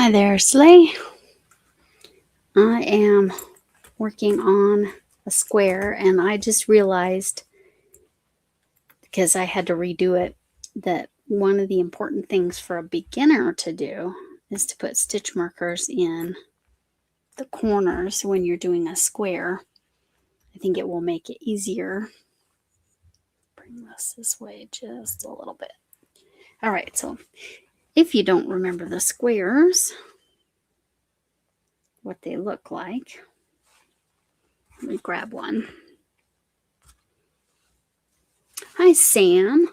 Hi there, Slay. I am working on a square and I just realized, because I had to redo it, that one of the important things for a beginner to do is to put stitch markers in the corners when you're doing a square. I think it will make it easier. Bring this way just a little bit. All right, so if you don't remember the squares, what they look like, let me grab one. Hi, Sam.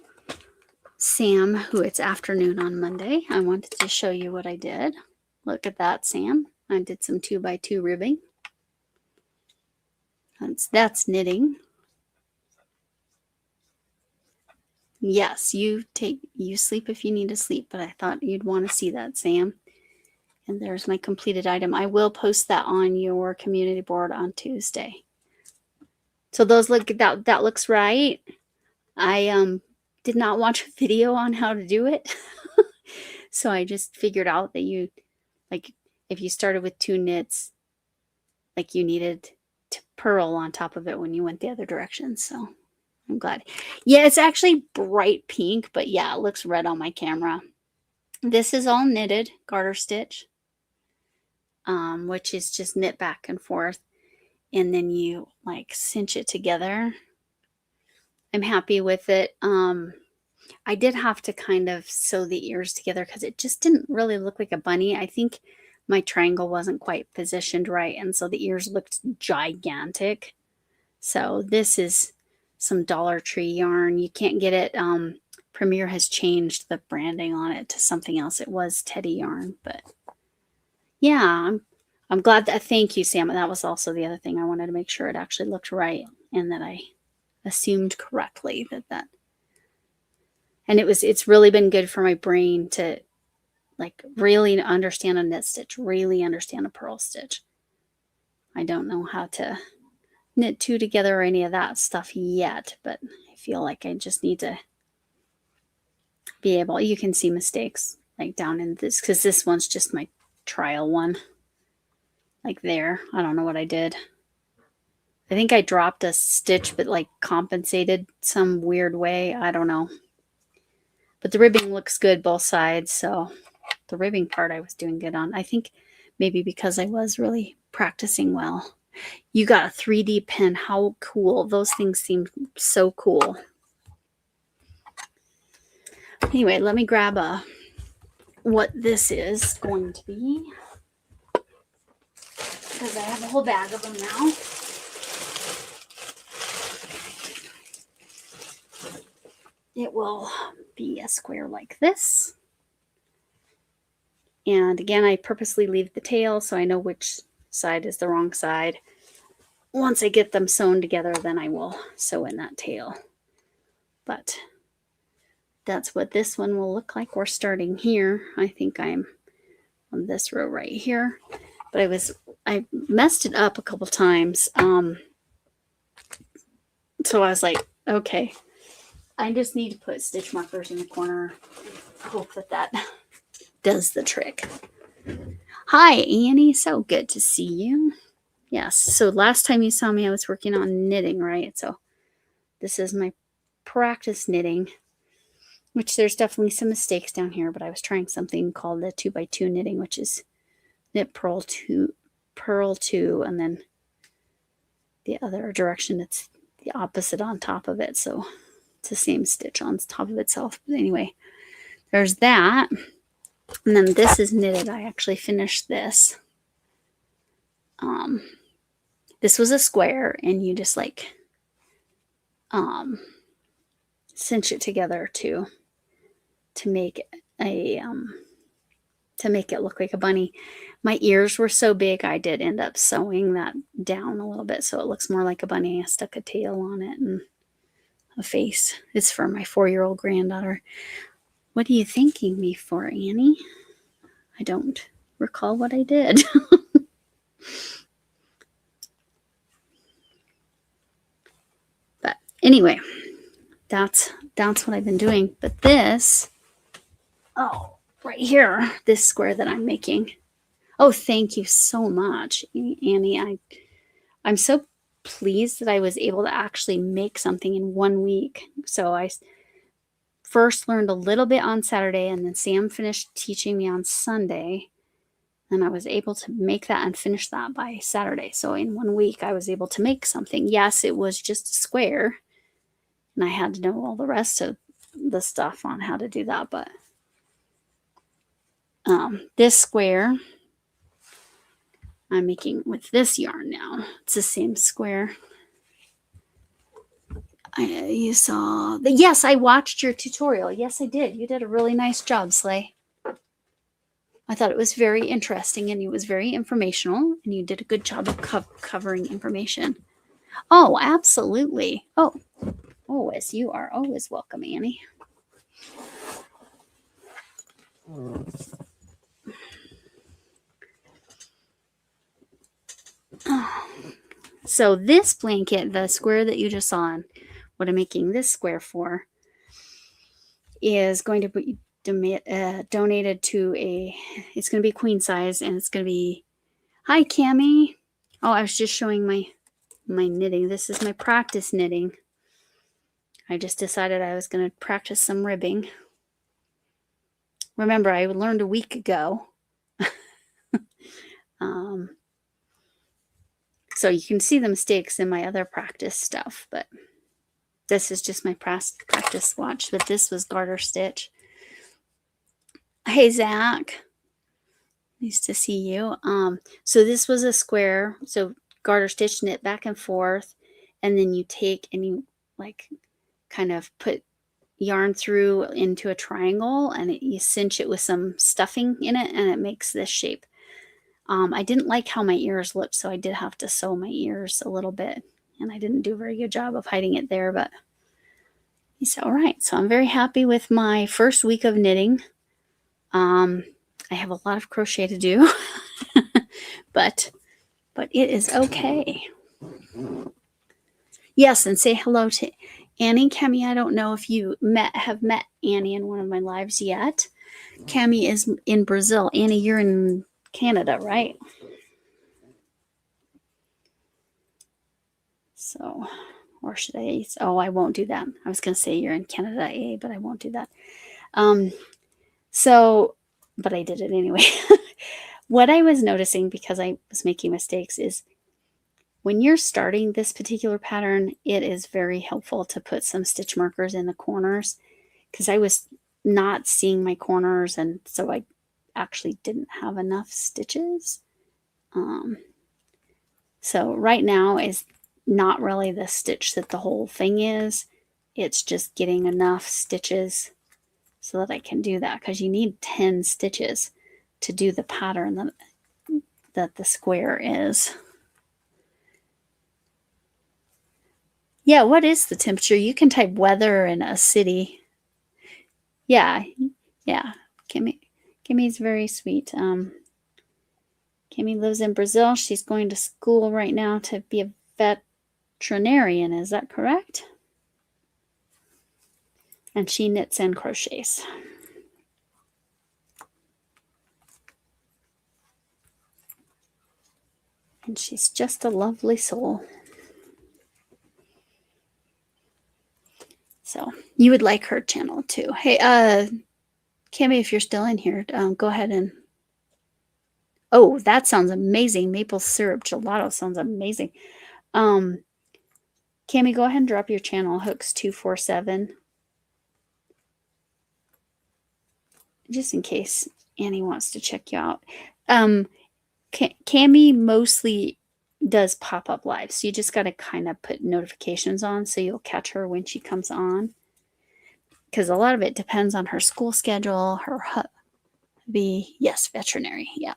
Sam, who it's afternoon on Monday. I wanted to show you what I did. Look at that, Sam. I did some 2x2 ribbing. That's knitting. Yes, you sleep if you need to sleep, but I thought you'd want to see that, Sam. And there's my completed item. I will post that on your community board on Tuesday. So those look, that looks right. I did not watch a video on how to do it. So I just figured out that you, like, if you started with 2 knits, like, you needed to purl on top of it when you went the other direction. So I'm glad. Yeah, it's actually bright pink, but yeah, it looks red on my camera. This is all knitted garter stitch, which is just knit back and forth. And then you like cinch it together. I'm happy with it. I did have to kind of sew the ears together because it just didn't really look like a bunny. I think my triangle wasn't quite positioned right, and so the ears looked gigantic. So this is some Dollar Tree yarn. You can't get it. Premier has changed the branding on it to something else. It was Teddy yarn, but yeah, I'm glad that. Thank you, Sam. That was also the other thing. I wanted to make sure it actually looked right and that I assumed correctly that. And it's really been good for my brain to like really understand a knit stitch, really understand a purl stitch. I don't know how to knit 2 together or any of that stuff yet, but I feel like I just need to be able, you can see mistakes like down in this, because this one's just my trial one. Like there, I don't know what I did. I think I dropped a stitch, but like compensated some weird way. I don't know. But the ribbing looks good both sides, so the ribbing part I was doing good on. I think maybe because I was really practicing well. You got a 3D pen. How cool. Those things seem so cool. Anyway, let me grab what this is going to be, because I have a whole bag of them now. It will be a square like this. And again, I purposely leave the tail so I know which side is the wrong side. Once I get them sewn together, then I will sew in that tail. But that's what this one will look like. We're starting here. I think I'm on this row right here. But I messed it up a couple times. So I was like, okay, I just need to put stitch markers in the corner. Hope that does the trick. Hi, Annie. So good to see you. Yes. So last time you saw me, I was working on knitting, right? So this is my practice knitting, which there's definitely some mistakes down here, but I was trying something called the 2x2 knitting, which is knit, purl, 2, and then the other direction, it's the opposite on top of it. So it's the same stitch on top of itself. But anyway, there's that. And then this is knitted. I actually finished this. This was a square, and you just like cinch it together to make it look like a bunny. My ears were so big, I did end up sewing that down a little bit so it looks more like a bunny. I stuck a tail on it and a face. It's for my 4-year-old granddaughter. What are you thanking me for, Annie? I don't recall what I did. But anyway, that's what I've been doing. But this, right here, this square that I'm making, Oh, thank you so much, Annie. I'm so pleased that I was able to actually make something in 1 week. So I first learned a little bit on Saturday, and then Sam finished teaching me on Sunday. And I was able to make that and finish that by Saturday. So in 1 week, I was able to make something. Yes, it was just a square, and I had to know all the rest of the stuff on how to do that. But this square I'm making with this yarn now. It's the same square. You saw the, yes, I watched your tutorial. Yes, I did. You did a really nice job, Slay. I thought it was very interesting, and it was very informational, and you did a good job of covering information. Oh, absolutely. Oh, always. You are always welcome, Annie. So this blanket, the square that you just saw, and what I'm making this square for, is going to be donated to it's going to be queen size, and it's going to be, hi, Camille. Oh, I was just showing my knitting. This is my practice knitting. I just decided I was going to practice some ribbing. Remember, I learned a week ago. So you can see the mistakes in my other practice stuff, but this is just my practice swatch. But this was garter stitch. Hey, Zach. Nice to see you. So this was a square. So garter stitch, knit back and forth, and then you take and you like kind of put yarn through into a triangle, and you cinch it with some stuffing in it, and it makes this shape. I didn't like how my ears looked, so I did have to sew my ears a little bit, and I didn't do a very good job of hiding it there, but it's all right. So I'm very happy with my first week of knitting. I have a lot of crochet to do, but it is okay. Yes, and say hello to Annie. Camille, I don't know if you have met Annie in one of my lives yet. Camille is in Brazil. Annie, you're in Canada, right? So, or should I? Oh, I won't do that. I was going to say you're in Canada, but I won't do that. So, but I did it anyway. What I was noticing, because I was making mistakes, is when you're starting this particular pattern, it is very helpful to put some stitch markers in the corners, because I was not seeing my corners, and so I actually didn't have enough stitches. So right now is not really the stitch that the whole thing is. It's just getting enough stitches so that I can do that, because you need 10 stitches to do the pattern that the square is. Yeah, what is the temperature? You can type weather in a city. Yeah. Kimmy's very sweet. Kimmy lives in Brazil. She's going to school right now to be a veterinarian. Is that correct? And she knits and crochets. And she's just a lovely soul. So you would like her channel too. Hey, Cammy, if you're still in here, go ahead and. Oh, that sounds amazing. Maple syrup gelato sounds amazing. Cammy, go ahead and drop your channel, Hooks247. Just in case Annie wants to check you out. Cammy mostly does pop-up lives, so you just got to kind of put notifications on so you'll catch her when she comes on, because a lot of it depends on her school schedule, her hubby. Yes, veterinary. Yeah.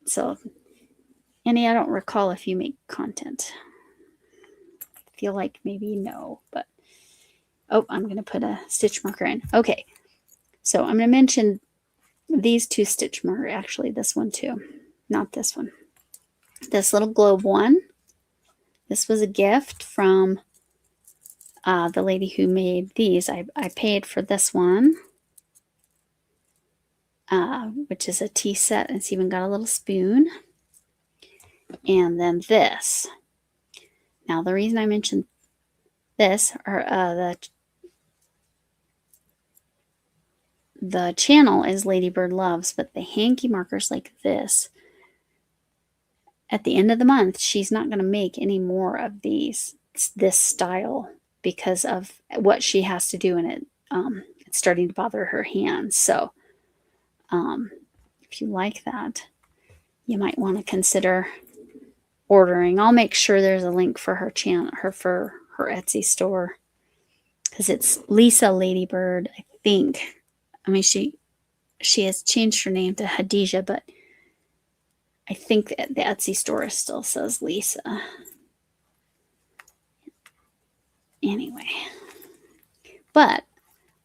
So, Annie, I don't recall if you make content. I feel like maybe no, but oh, I'm going to put a stitch marker in. Okay, so I'm going to mention these two stitch markers. Actually, this one too, not this one. This little globe one. This was a gift from the lady who made these. I paid for this one. which is a tea set. It's even got a little spoon. And then this. Now, the reason I mentioned this, or the channel is Ladybird Loves, but the hanky markers like this, at the end of the month, she's not going to make any more of this style because of what she has to do, and it's starting to bother her hands. So if you like that, you might want to consider ordering. I'll make sure there's a link for her channel, for her Etsy store, because it's Lisa Ladybird, I think. I mean, she has changed her name to Hadija, but I think that the Etsy store still says Lisa. Anyway, but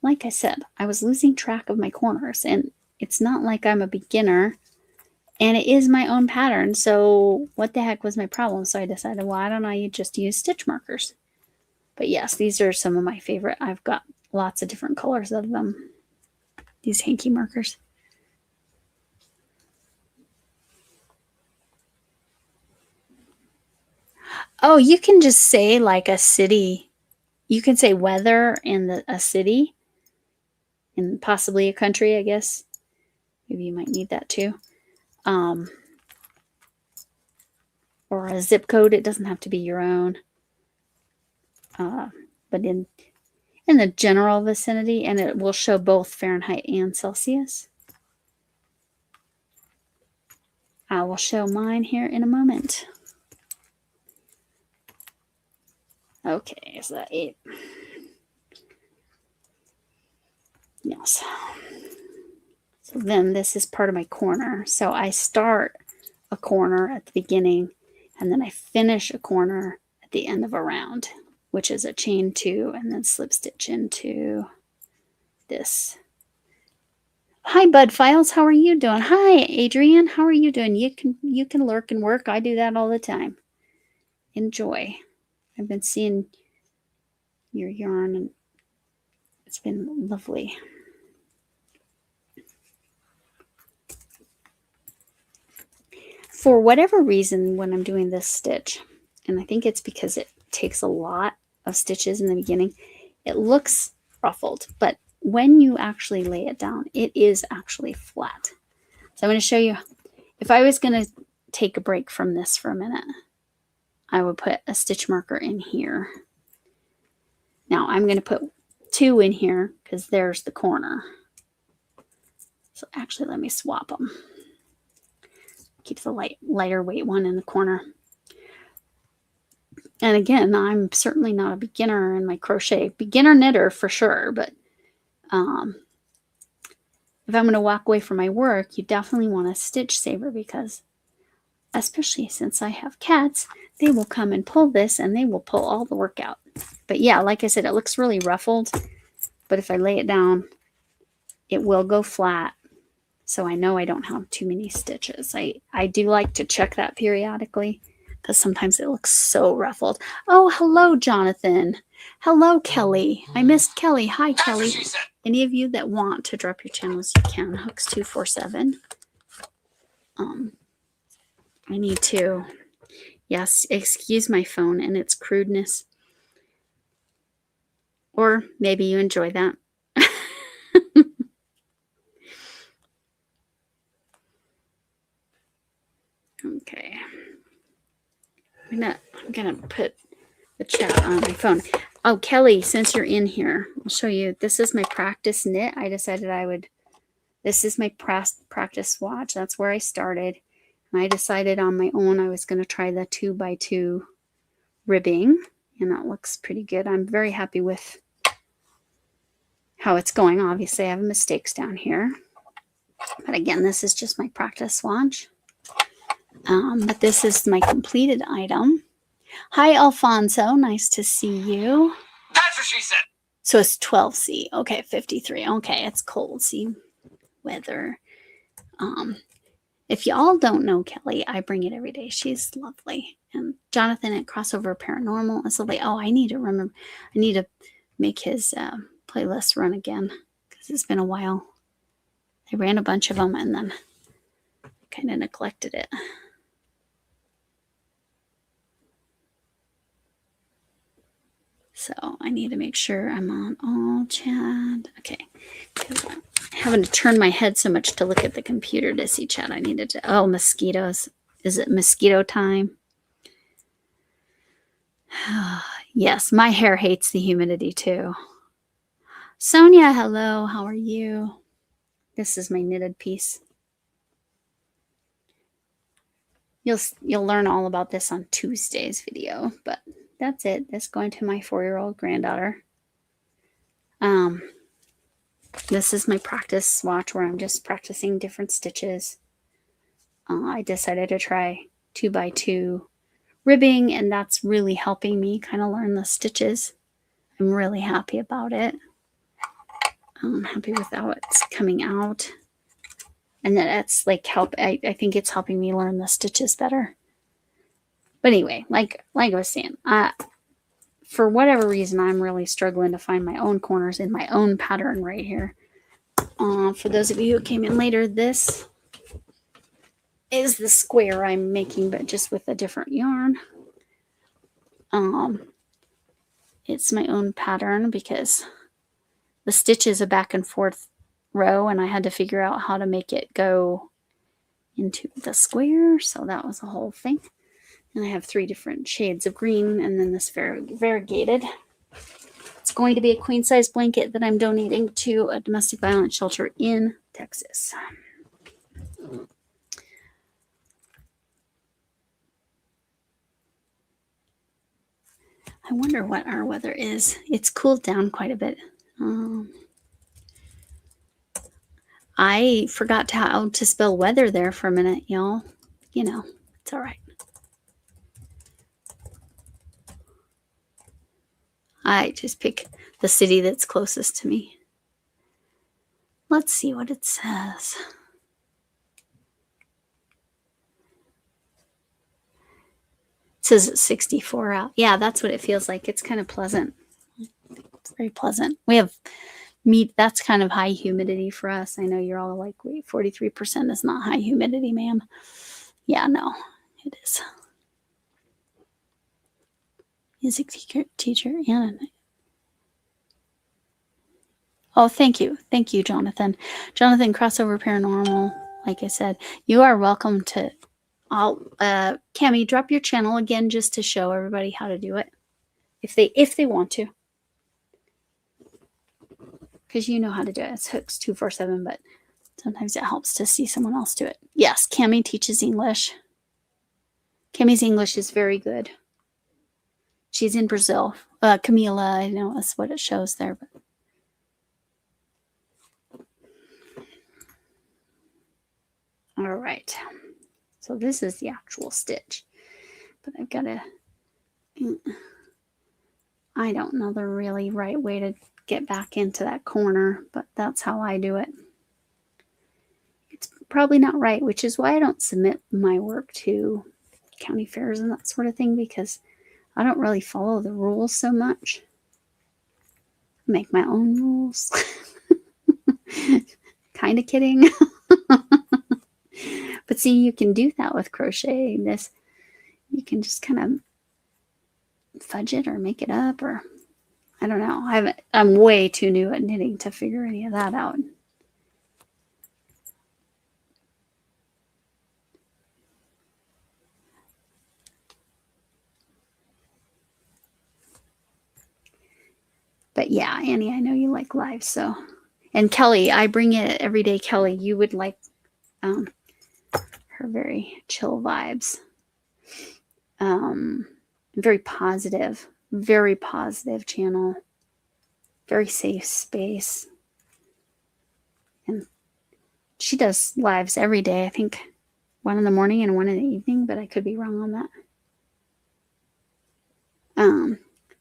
like I said, I was losing track of my corners, and it's not like I'm a beginner, and it is my own pattern. So what the heck was my problem? So I decided, why don't I just use stitch markers? But yes, these are some of my favorite. I've got lots of different colors of them. These hanky markers. Oh, you can just say like a city. You can say weather and a city and possibly a country, I guess. Maybe you might need that too. Or a zip code. It doesn't have to be your own. But in the general vicinity, and it will show both Fahrenheit and Celsius. I will show mine here in a moment. Okay, is that 8? Yes. So then this is part of my corner. So I start a corner at the beginning, and then I finish a corner at the end of a round, which is a chain 2 and then slip stitch into this. Hi, Bud Files. How are you doing? Hi, Adrian. How are you doing? You can lurk and work. I do that all the time. Enjoy. I've been seeing your yarn, and it's been lovely. For whatever reason, when I'm doing this stitch, and I think it's because it takes a lot of stitches in the beginning, it looks ruffled, but when you actually lay it down, it is actually flat. So I'm going to show you. If I was going to take a break from this for a minute, I would put a stitch marker in here. Now I'm going to put 2 in here because there's the corner. So actually, let me swap them. Keep the lighter weight one in the corner. And again, I'm certainly not a beginner in my crochet. Beginner knitter for sure, but if I'm going to walk away from my work, you definitely want a stitch saver, because especially since I have cats, they will come and pull this and they will pull all the work out. But yeah, like I said, it looks really ruffled, but if I lay it down, it will go flat. So I know I don't have too many stitches. I do like to check that periodically, because sometimes it looks so ruffled. Oh, hello, Jonathan. Hello, Kelly. I missed Kelly. Hi, Kelly. Any of you that want to drop your channels, you can. Hooks247. I need to. Yes, excuse my phone and its crudeness. Or maybe you enjoy that. Okay. I'm gonna put the chat on my phone. Oh, Kelly, since you're in here, I'll show you. This is my practice knit. I decided this is my practice swatch. That's where I started. And I decided on my own I was going to try the 2x2 ribbing. And that looks pretty good. I'm very happy with how it's going. Obviously, I have mistakes down here. But again, this is just my practice swatch. But this is my completed item. Hi, Alfonso. Nice to see you. That's what she said. So it's 12C. Okay, 53. Okay, it's cold. See, weather. If y'all don't know Kelly, I bring it every day. She's lovely. And Jonathan at Crossover Paranormal is lovely. Oh, I need to remember. I need to make his playlist run again, because it's been a while. I ran a bunch of them and then kind of neglected it. So I need to make sure I'm on all chat. Okay. Having to turn my head so much to look at the computer to see chat. I needed to. Oh, mosquitoes. Is it mosquito time? Yes, my hair hates the humidity too. Sonia, hello. How are you? This is my knitted piece. You'll learn all about this on Tuesday's video, but that's it. That's going to my 4-year-old granddaughter. This is my practice swatch where I'm just practicing different stitches. I decided to try 2x2 ribbing, and that's really helping me kind of learn the stitches. I'm really happy about it. I'm happy with how it's coming out. And then it's like I think it's helping me learn the stitches better. But anyway, like I was saying, for whatever reason, I'm really struggling to find my own corners in my own pattern right here. For those of you who came in later, this is the square I'm making, but just with a different yarn. It's my own pattern because the stitch is a back and forth row, and I had to figure out how to make it go into the square. So that was a whole thing. And I have 3 different shades of green, and then this variegated. It's going to be a queen size blanket that I'm donating to a domestic violence shelter in Texas. I wonder what our weather is. It's cooled down quite a bit. I forgot how to spell weather there for a minute, y'all. You know, it's all right. I just pick the city that's closest to me. Let's see what it says. It says it's 64 out. Yeah, that's what it feels like. It's kind of pleasant. It's very pleasant. We have meat. That's kind of high humidity for us. I know you're all like, wait, 43% is not high humidity, ma'am. Yeah, no, it is. Music teacher, Anna. Oh, thank you. Thank you, Jonathan. Jonathan, Crossover Paranormal. Like I said, you are welcome to. Camille, drop your channel again just to show everybody how to do it. If they want to. Because you know how to do it. It's Hooks 247, but sometimes it helps to see someone else do it. Yes, Camille teaches English. Camille's English is very good. She's in Brazil. Camila, I know that's what it shows there. But all right. So this is the actual stitch. But I've got to... I don't know the really right way to get back into that corner, but that's how I do it. It's probably not right, which is why I don't submit my work to county fairs and that sort of thing, because I don't really follow the rules so much. Make my own rules. Kind of kidding. But see, you can do that with crocheting. This, you can just kind of fudge it or make it up, or I don't know. I'm way too new at knitting to figure any of that out. But yeah, Annie, I know you like live, so. And Kelly, I bring it every day. Kelly, you would like her very chill vibes. Very positive channel. Very safe space. And she does lives every day. I think 1 in the morning and 1 in the evening, but I could be wrong on that.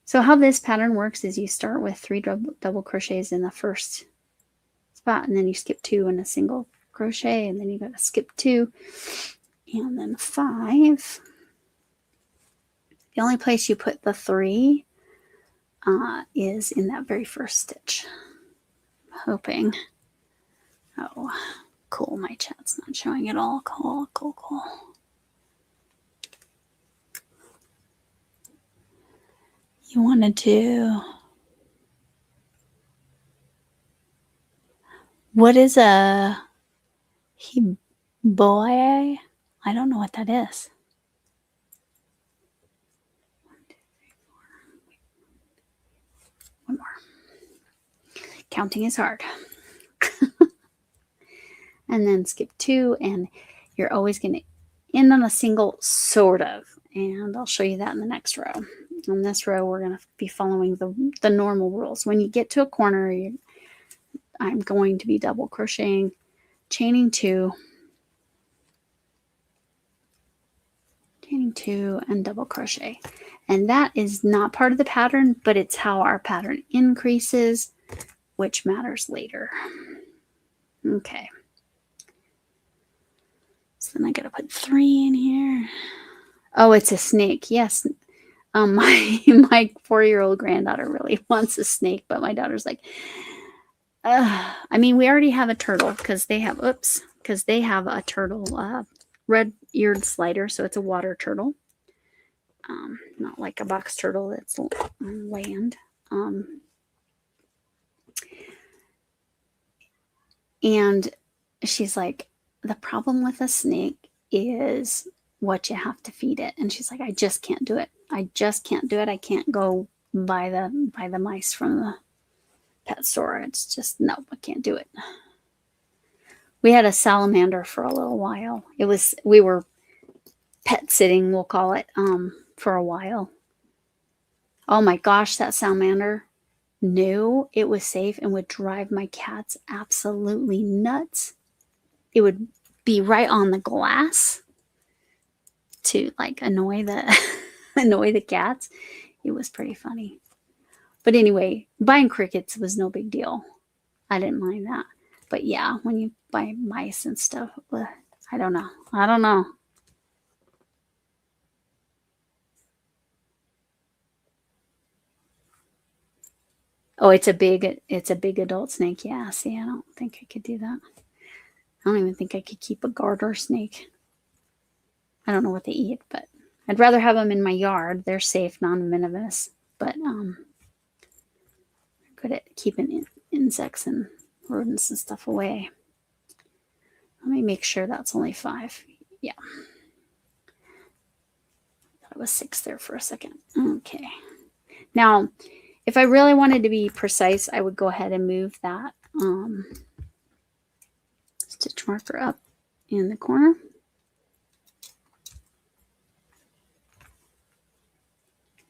So how this pattern works is you start with 3 double crochets in the first spot, and then you skip 2 in a single crochet, and then you got to skip 2, and then 5. The only place you put the 3 is in that very first stitch. I'm hoping. Oh, Cool. My chat's not showing at all. Cool. You wanted to. What is a hiboe? I don't know what that is. 1, 2, 3, 4. One more. Counting is hard. And then skip 2, and you're always going to end on a single, sort of. And I'll show you that in the next row. In this row, we're going to be following the normal rules. When you get to a corner, I'm going to be double crocheting, chaining 2, and double crochet. And that is not part of the pattern, but it's how our pattern increases, which matters later. Okay. So then I got to put 3 in here. Oh, it's a snake. Yes. My 4-year-old granddaughter really wants a snake, but my daughter's like, I mean, we already have a turtle because they have a turtle, red-eared slider, so it's a water turtle. Not like a box turtle that's on land. And she's like, the problem with a snake is what you have to feed it. And she's like, I just can't do it. I can't go buy the mice from the pet store. It's just, no, I can't do it. We had a salamander for a little while. We were pet sitting, we'll call it, for a while. Oh my gosh, that salamander knew it was safe and would drive my cats absolutely nuts. It would be right on the glass to like annoy the cats. It was pretty funny. But anyway, buying crickets was no big deal. I didn't mind that. But yeah, when you buy mice and stuff, I don't know. Oh, it's a big adult snake. Yeah, see, I don't think I could do that. I don't even think I could keep a garter snake. I don't know what they eat, but I'd rather have them in my yard. They're safe, non-venomous, but good at keeping insects and rodents and stuff away. Let me make sure that's only 5. Yeah. Thought it was 6 there for a second. Okay. Now, if I really wanted to be precise, I would go ahead and move that stitch marker up in the corner.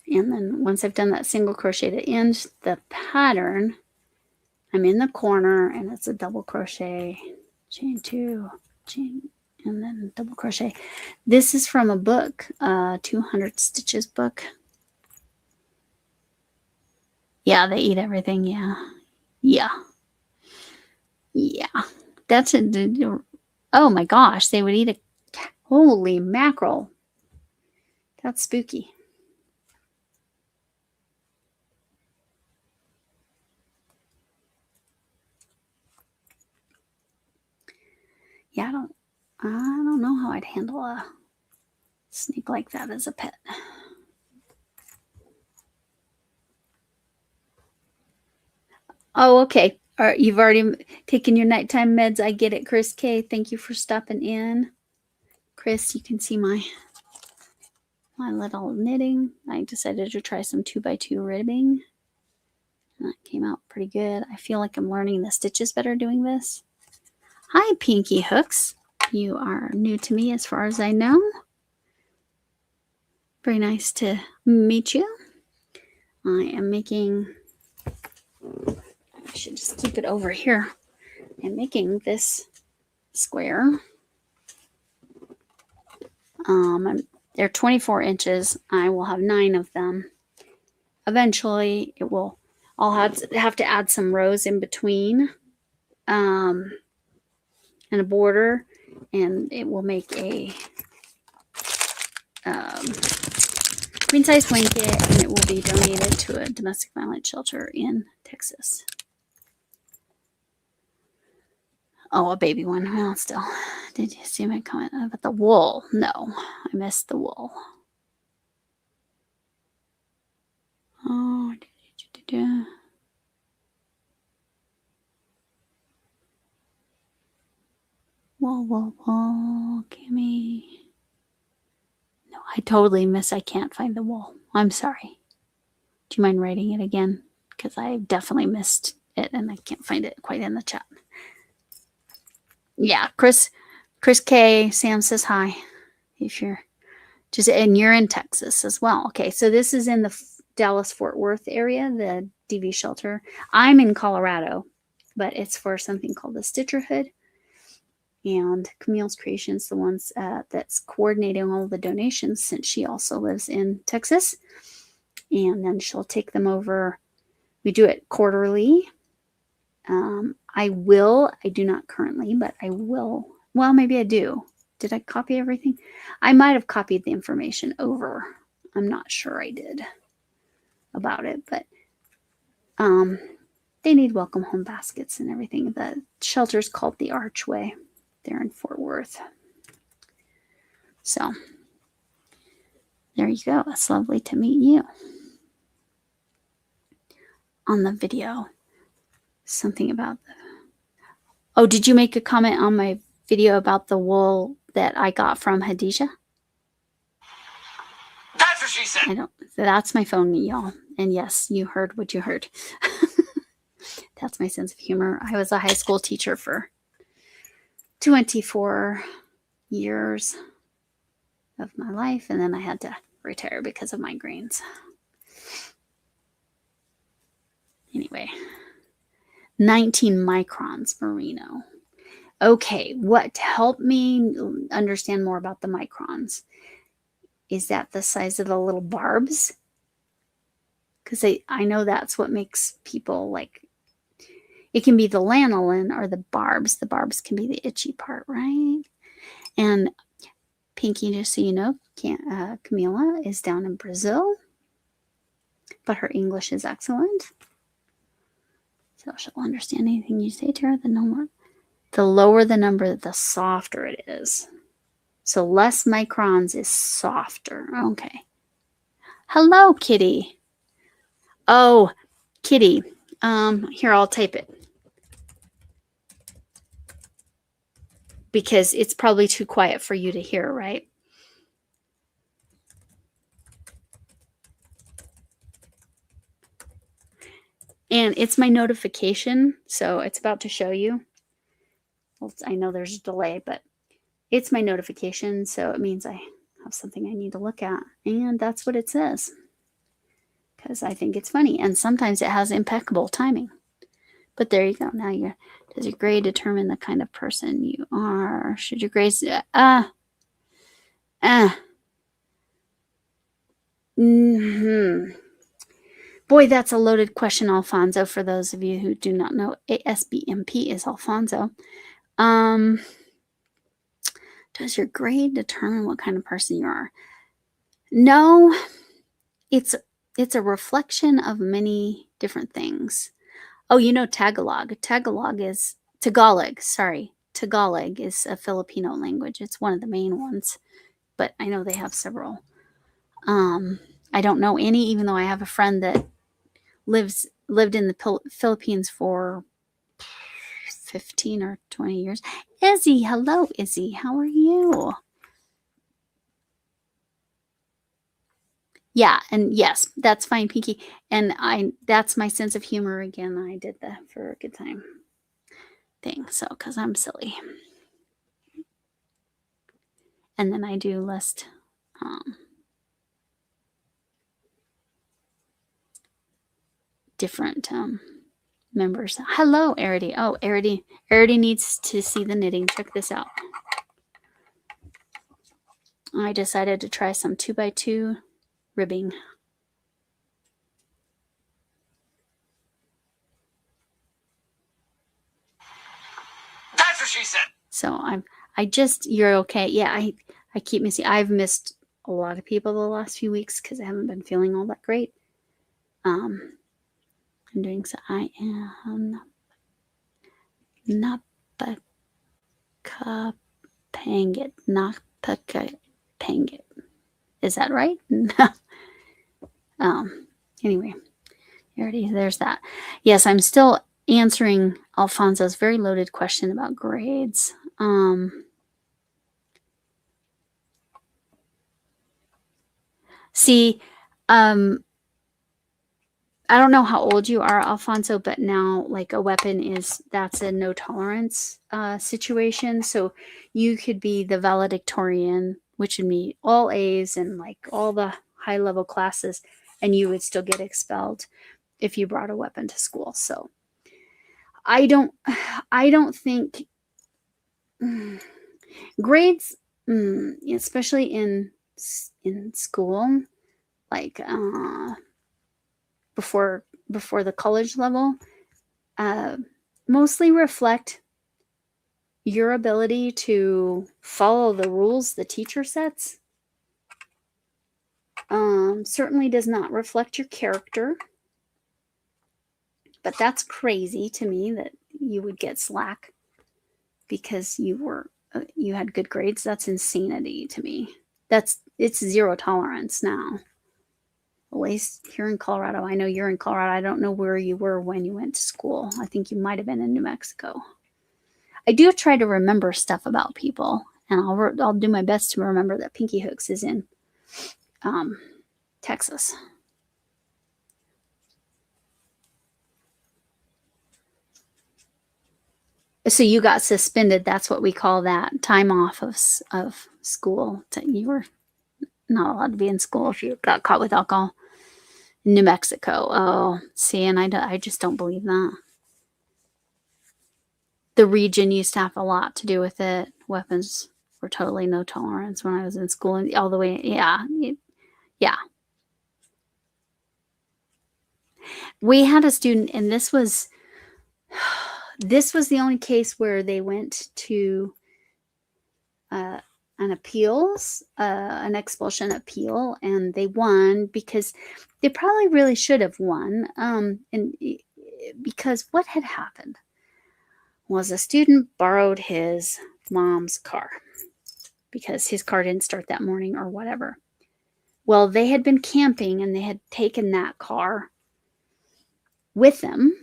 And then once I've done that single crochet to end the pattern, I'm in the corner and it's a double crochet, chain 2, chain, and then double crochet. This is from a book, 200 Stitches book. Yeah, they eat everything. Yeah. That's it. Oh my gosh, they would eat a, holy mackerel. That's spooky. Yeah, I don't know how I'd handle a snake like that as a pet. Oh, okay. All right, you've already taken your nighttime meds. I get it, Chris K. Thank you for stopping in. Chris, you can see my little knitting. I decided to try some 2x2 ribbing. And that came out pretty good. I feel like I'm learning the stitches better doing this. Hi, Pinky Hooks. You are new to me as far as I know. Very nice to meet you. I am making, I should just keep it over here. I'm making this square. They're 24 inches. I will have 9 of them. Eventually, I'll have to add some rows in between. And a border, and it will make a queen size blanket, and it will be donated to a domestic violence shelter in Texas. Oh, a baby one. Well, still. Did you see my comment about the wool? No, I missed the wool. Oh, wool, Camille. No, I totally missed. I can't find the wool. I'm sorry. Do you mind writing it again? Because I definitely missed it and I can't find it quite in the chat. Yeah, Chris K. Sam says hi. If you're just, and you're in Texas as well. Okay, so this is in the Dallas Fort Worth area, the DV shelter. I'm in Colorado, but it's for something called the Stitcherhood. And Camille's Creations, the ones that's coordinating all the donations, since she also lives in Texas. And then she'll take them over. We do it quarterly. I do not currently, but I will. Well, maybe I do. Did I copy everything? I might have copied the information over. I'm not sure I did about it, but they need welcome home baskets and everything. The shelter's called the Archway. They're in Fort Worth. So there you go. It's lovely to meet you. On the video, something about the... Oh, did you make a comment on my video about the wool that I got from Hadijah? That's what she said. I don't. That's my phone, y'all. And yes, you heard what you heard. That's my sense of humor. I was a high school teacher for 24 years of my life, and then I had to retire because of migraines. Anyway, 19 microns merino. Okay, what helped me understand more about the microns is that the size of the little barbs? Because I know that's what makes people like, it can be the lanolin or the barbs. The barbs can be the itchy part, right? And Pinky, just so you know, Camilla is down in Brazil, but her English is excellent. So she'll understand anything you say to her. The lower the number, the softer it is. So less microns is softer. Okay. Hello, Kitty. Oh, Kitty. Here, I'll type it. Because it's probably too quiet for you to hear, right? And it's my notification, so it's about to show you. Well, I know there's a delay, but it's my notification, so it means I have something I need to look at. And that's what it says. Because I think it's funny. And sometimes it has impeccable timing. But there you go. Now does your grade determine the kind of person you are? Should your grades... Boy, that's a loaded question, Alfonso, for those of you who do not know. ASBMP is Alfonso. Does your grade determine what kind of person you are? No, it's a reflection of many different things. Oh, you know Tagalog. Tagalog is a Filipino language. It's one of the main ones, but I know they have several. I don't know any, even though I have a friend that lived in the Philippines for 15 or 20 years. Izzy, hello, Izzy. How are you? Yeah, and yes, that's fine, Pinky. And that's my sense of humor again. I did that for a good time thing, so because I'm silly. And then I do list different members. Hello, Arity. Oh, Arity needs to see the knitting. Check this out. I decided to try some 2x2 ribbing. That's what she said. So you're okay. Yeah, I keep missing. I've missed a lot of people the last few weeks because I haven't been feeling all that great. I'm doing so. I am not, but Nakapangit. Nakapangit. Is that right? Anyway, there's that. Yes, I'm still answering Alfonso's very loaded question about grades. See, I don't know how old you are, Alfonso, but now like a weapon that's a no tolerance situation. So you could be the valedictorian, which would be all A's and like all the high level classes, and you would still get expelled if you brought a weapon to school. So I don't think grades, especially in school, like before the college level, mostly reflect your ability to follow the rules the teacher sets. Certainly does not reflect your character, but that's crazy to me that you would get slack because you had good grades. That's insanity to me. It's zero tolerance now. At least here in Colorado. I know you're in Colorado. I don't know where you were when you went to school. I think you might have been in New Mexico. I do try to remember stuff about people, and I'll do my best to remember that Pinky Hooks is in Texas. So you got suspended. That's what we call that, time off of school. You were not allowed to be in school if you got caught with alcohol. In New Mexico. Oh, see, and I just don't believe that. The region used to have a lot to do with it. Weapons were totally no tolerance when I was in school, and all the way, yeah. We had a student, and this was the only case where they went to an appeals, an expulsion appeal, and they won because they probably really should have won. And because what had happened was a student borrowed his mom's car because his car didn't start that morning or whatever. Well, they had been camping and they had taken that car with them.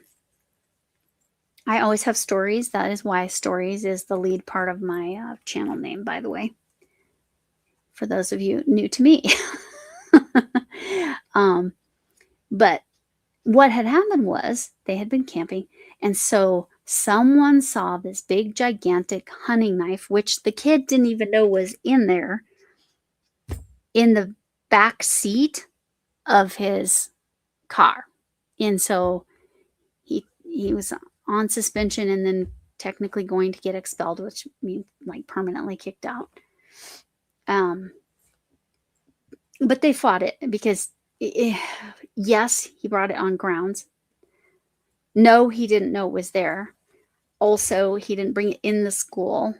I always have stories. That is why stories is the lead part of my channel name, by the way, for those of you new to me. But what had happened was they had been camping, and so someone saw this big, gigantic hunting knife, which the kid didn't even know was in there, in the back seat of his car. And so he was on suspension and then technically going to get expelled, which means like permanently kicked out. But they fought it because yes, he brought it on grounds. No, he didn't know it was there. Also, he didn't bring it in the school.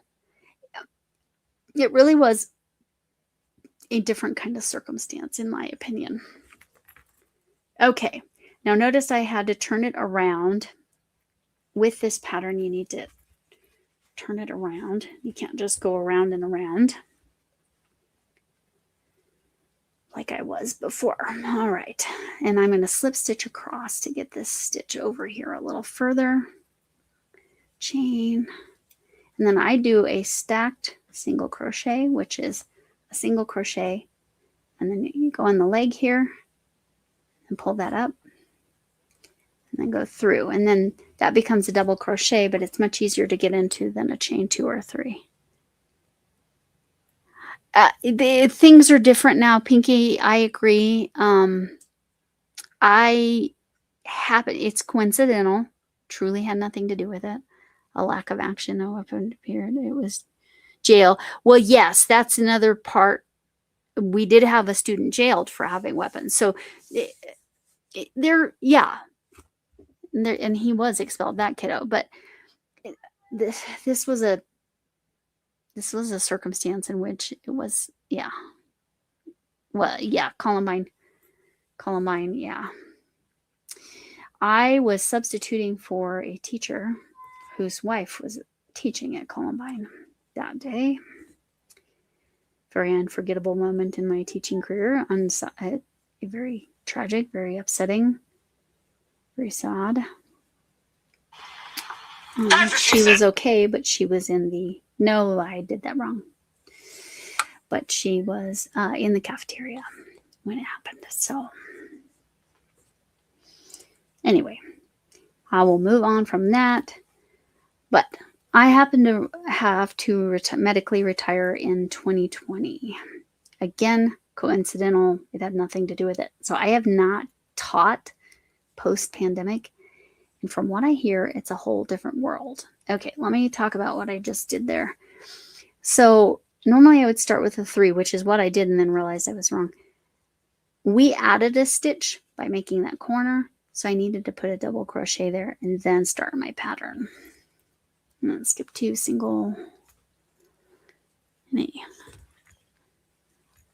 It really was a different kind of circumstance, in my opinion. Okay, now notice I had to turn it around. With this pattern, you need to turn it around. You can't just go around and around like I was before. All right, and I'm going to slip stitch across to get this stitch over here a little further. Chain, and then I do a stacked single crochet, which is a single crochet, and then you go on the leg here and pull that up and then go through, and then that becomes a double crochet, but it's much easier to get into than a chain 2 or 3. Things are different now, Pinky. I agree. It's coincidental. Truly had nothing to do with it. A lack of action, no weapon appeared. It was jail. Well, yes, that's another part. We did have a student jailed for having weapons. So and he was expelled, that kiddo. But this was a circumstance in which it was, yeah. Well, yeah, Columbine, yeah. I was substituting for a teacher whose wife was teaching at Columbine. that day. Very unforgettable moment in my teaching career. Very tragic, very upsetting, very sad. She was okay, but she was in the... No, I did that wrong. But she was in the cafeteria when it happened. So anyway, I will move on from that. But I happen to have to medically retire in 2020. Again, coincidental. It had nothing to do with it. So I have not taught post-pandemic. And from what I hear, it's a whole different world. Okay, let me talk about what I just did there. So normally I would start with a 3, which is what I did, and then realized I was wrong. We added a stitch by making that corner. So I needed to put a double crochet there and then start my pattern. And then skip 2, single.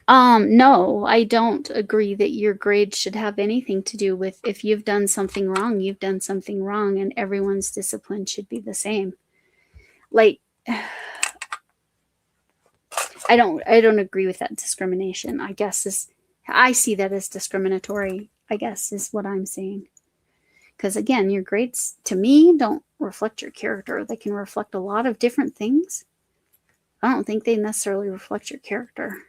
No, I don't agree that your grade should have anything to do with if you've done something wrong, you've done something wrong, and everyone's discipline should be the same. Like, I don't agree with that discrimination. I see that as discriminatory, I guess, is what I'm saying. Because again, your grades, to me, don't reflect your character. They can reflect a lot of different things. I don't think they necessarily reflect your character.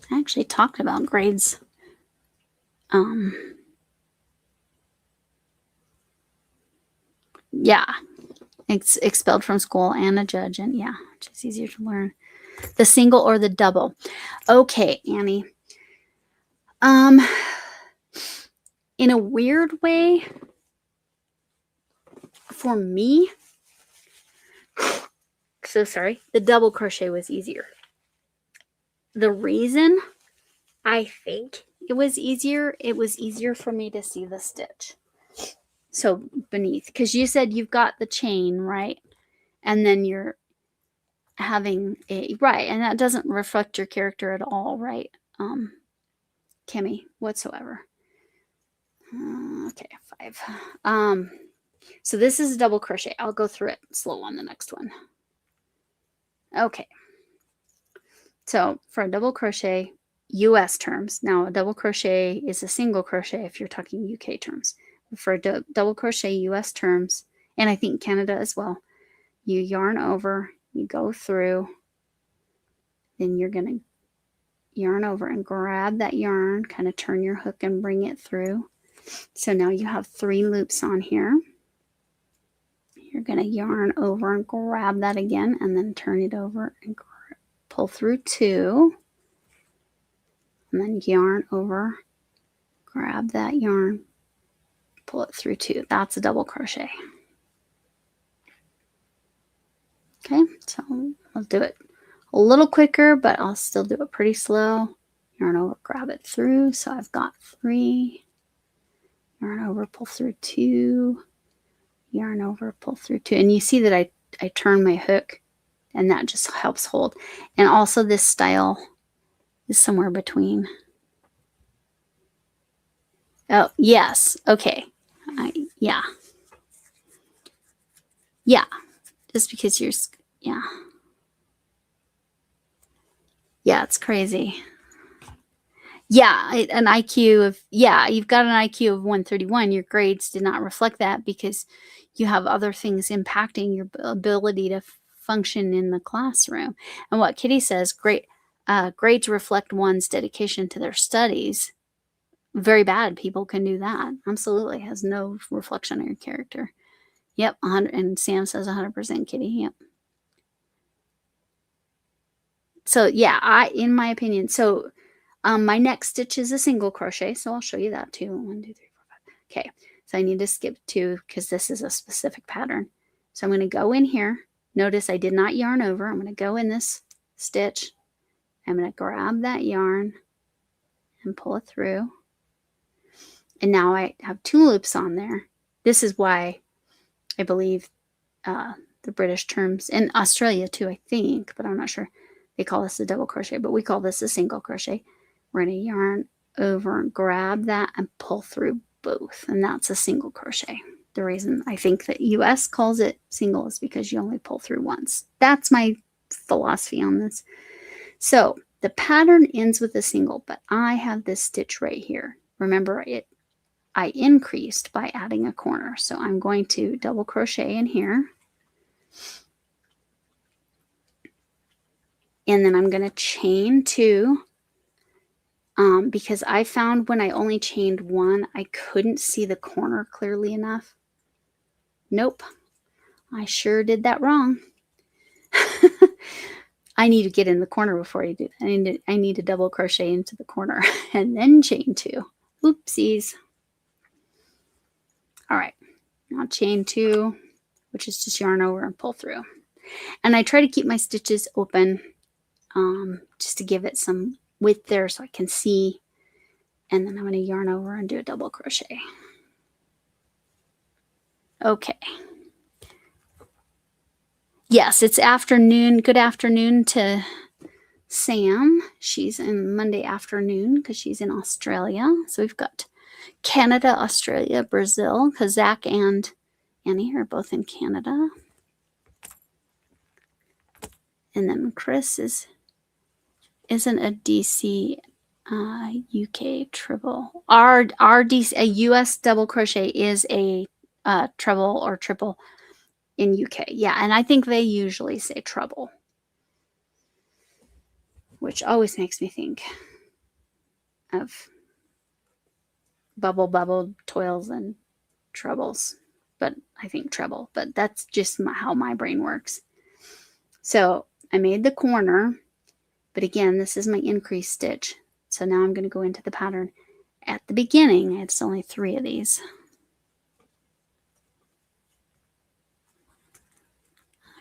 I actually talked about grades. Yeah. Expelled from school and a judge. And yeah, just easier to learn. The single or the double. Okay, Annie. In a weird way, for me, so sorry, the double crochet was easier. The reason I think it was easier for me to see the stitch. So beneath, because you said you've got the chain, right? And then you're having a, right, and that doesn't reflect your character at all, right? Camille, whatsoever. Okay, 5. So this is a double crochet. I'll go through it slow on the next one. Okay. So for a double crochet, US terms. Now a double crochet is a single crochet if you're talking UK terms. For double crochet US terms, and I think Canada as well, you yarn over, you go through, then you're going to yarn over and grab that yarn, kind of turn your hook and bring it through. So now you have 3 loops on here. You're going to yarn over and grab that again, and then turn it over and pull through 2, and then yarn over, grab that yarn, pull it through 2. That's a double crochet. Okay, so I'll do it a little quicker, but I'll still do it pretty slow. Yarn over, grab it through. So I've got 3. Yarn over, pull through 2. Yarn over, pull through 2. And you see that I turn my hook, and that just helps hold. And also this style is somewhere between. Oh, yes. Okay. Yeah. Yeah. Just because you're, yeah. Yeah, it's crazy. Yeah, an IQ of, yeah, you've got an IQ of 131. Your grades did not reflect that because you have other things impacting your ability to function in the classroom. And what Kitty says, grades reflect one's dedication to their studies. Very bad people can do that. Absolutely. Has no reflection on your character. Yep, 100, and Sam says 100%, Kitty. Yep. So yeah, in my opinion, so my next stitch is a single crochet, so I'll show you that too. 1, 2, 3, 4, 5. Okay, so I need to skip 2 because this is a specific pattern. So I'm going to go in here. Notice I did not yarn over. I'm going to go in this stitch. I'm going to grab that yarn and pull it through. And now I have 2 loops on there. This is why I believe the British terms, in Australia too, I think, but I'm not sure. They call this a double crochet, but we call this a single crochet. We're going to yarn over and grab that and pull through both, and that's a single crochet. The reason I think that US calls it single is because you only pull through once. That's my philosophy on this. So the pattern ends with a single, but I have this stitch right here. Remember, I increased by adding a corner. So I'm going to double crochet in here. And then I'm going to chain 2. Because I found when I only chained 1, I couldn't see the corner clearly enough. Nope. I sure did that wrong. I need to get in the corner before I do that. I need to double crochet into the corner and then chain 2. Oopsies. All right. Now chain 2, which is just yarn over and pull through. And I try to keep my stitches open just to give it some width there so I can see. And then I'm going to yarn over and do a double crochet. Okay. Yes, it's afternoon. Good afternoon to Sam. She's in Monday afternoon because she's in Australia. So we've got Canada, Australia, Brazil, because Zach and Annie are both in Canada. And then Chris isn't a DC UK treble. Our DC, a US double crochet is a treble or triple in UK. Yeah, and I think they usually say treble, which always makes me think of bubble, toils, and trebles. But I think treble, but that's just how my brain works. So I made the corner, but again, this is my increase stitch. So now I'm going to go into the pattern. At the beginning, it's only 3 of these.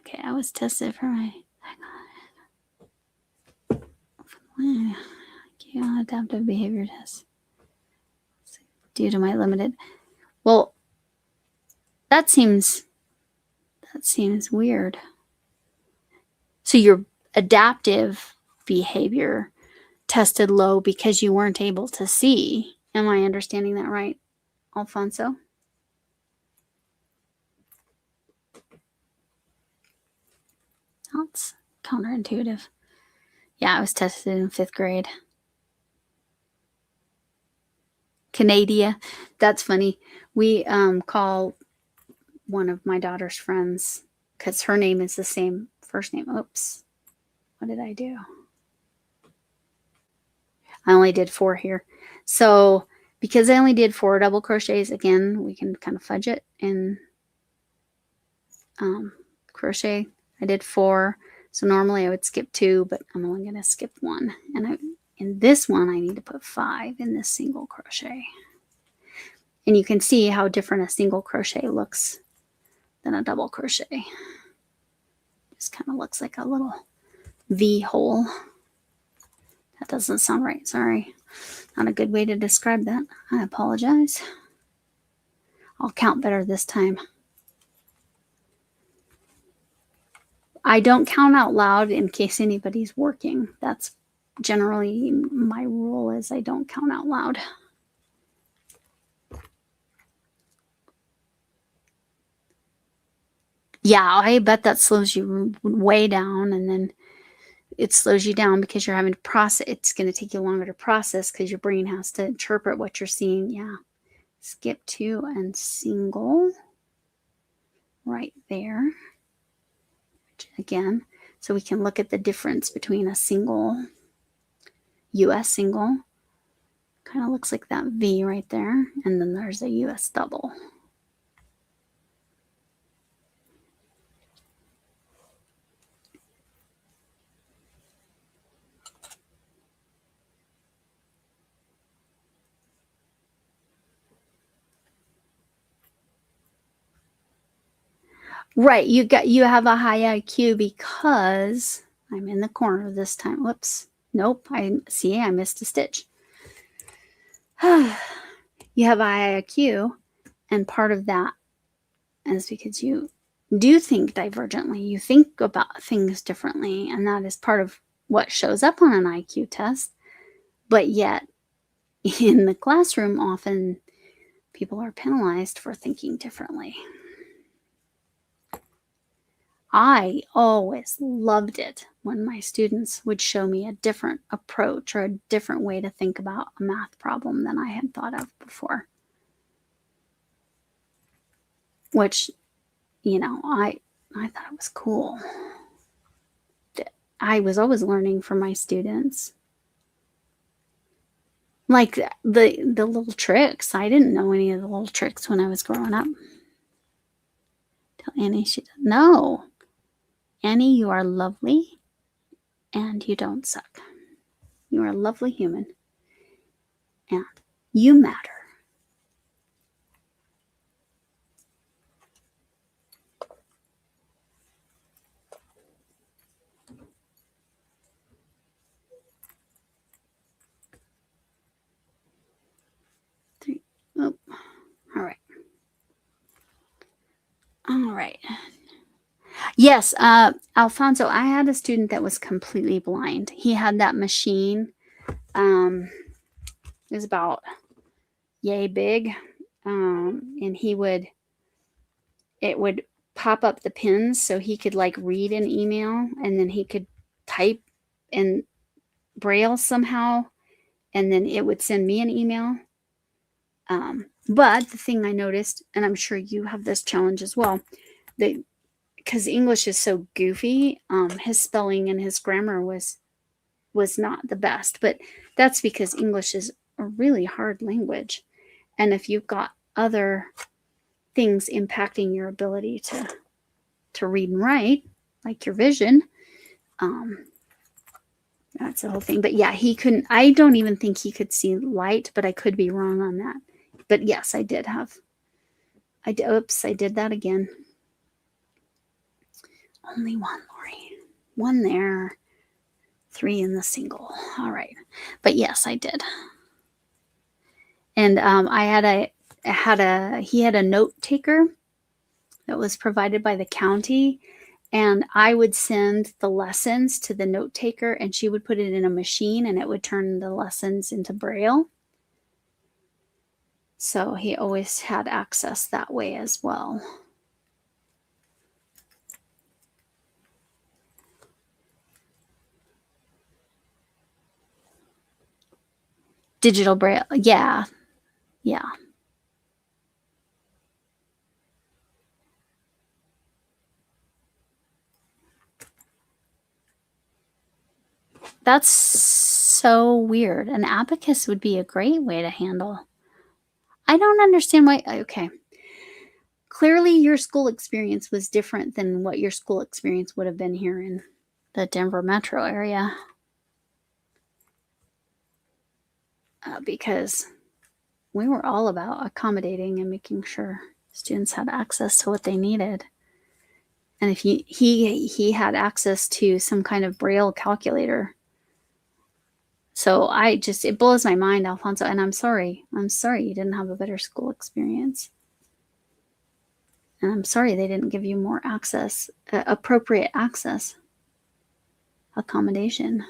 Okay, I was tested for my adaptive behavior test due to my limited. Well, that seems weird. So your adaptive behavior tested low because you weren't able to see. Am I understanding that right, Alfonso? That's counterintuitive. Yeah, I was tested in 5th grade. Canada. That's funny. We call one of my daughter's friends, because her name is the same first name. Oops. What did I do? I only did 4 here. So because I only did 4 double crochets, again, we can kind of fudge it in crochet. I did 4. So normally I would skip 2, but I'm only going to skip 1. And in this one, I need to put 5 in this single crochet. And you can see how different a single crochet looks than a double crochet. Just kind of looks like a little V hole. That doesn't sound right. Sorry. Not a good way to describe that. I apologize. I'll count better this time. I don't count out loud in case anybody's working. That's generally my rule, is I don't count out loud. Yeah, I bet that slows you way down, and then it slows you down because you're having to process. It's going to take you longer to process because your brain has to interpret what you're seeing. Yeah. Skip 2 and single right there. Again, so we can look at the difference between a single, US single, kind of looks like that V right there, and then there's a US double. Right, you have a high IQ because I'm in the corner this time. Whoops. Nope, I missed a stitch. You have a high IQ, and part of that is because you do think divergently. You think about things differently, and that is part of what shows up on an IQ test. But yet, in the classroom, often people are penalized for thinking differently. I always loved it when my students would show me a different approach or a different way to think about a math problem than I had thought of before. Which, I thought it was cool. I was always learning from my students. Like the little tricks. I didn't know any of the little tricks when I was growing up. Tell Annie she doesn't. No. Annie, you are lovely and you don't suck. You are a lovely human and you matter. Oh, all right. All right. Yes, Alfonso, I had a student that was completely blind. He had that machine. It was about yay big. And it would pop up the pins so he could like read an email and then he could type in Braille somehow. And then it would send me an email. But the thing I noticed, and I'm sure you have this challenge as well, because English is so goofy, his spelling and his grammar was not the best. But that's because English is a really hard language. And if you've got other things impacting your ability to read and write, like your vision, that's the whole thing. But yeah, he couldn't, I don't even think he could see light, but I could be wrong on that. But yes, I did that again. Only one, Lori. One there. 3 in the single. All right. But yes, I did. And he had a note taker that was provided by the county. And I would send the lessons to the note taker and she would put it in a machine and it would turn the lessons into Braille. So he always had access that way as well. Digital Braille. Yeah. Yeah. That's so weird. An abacus would be a great way to handle. I don't understand why. Okay. Clearly, your school experience was different than what your school experience would have been here in the Denver metro area. Because we were all about accommodating and making sure students had access to what they needed. And if he had access to some kind of Braille calculator. So it blows my mind, Alfonso, and I'm sorry you didn't have a better school experience. And I'm sorry they didn't give you more access, appropriate access, accommodation.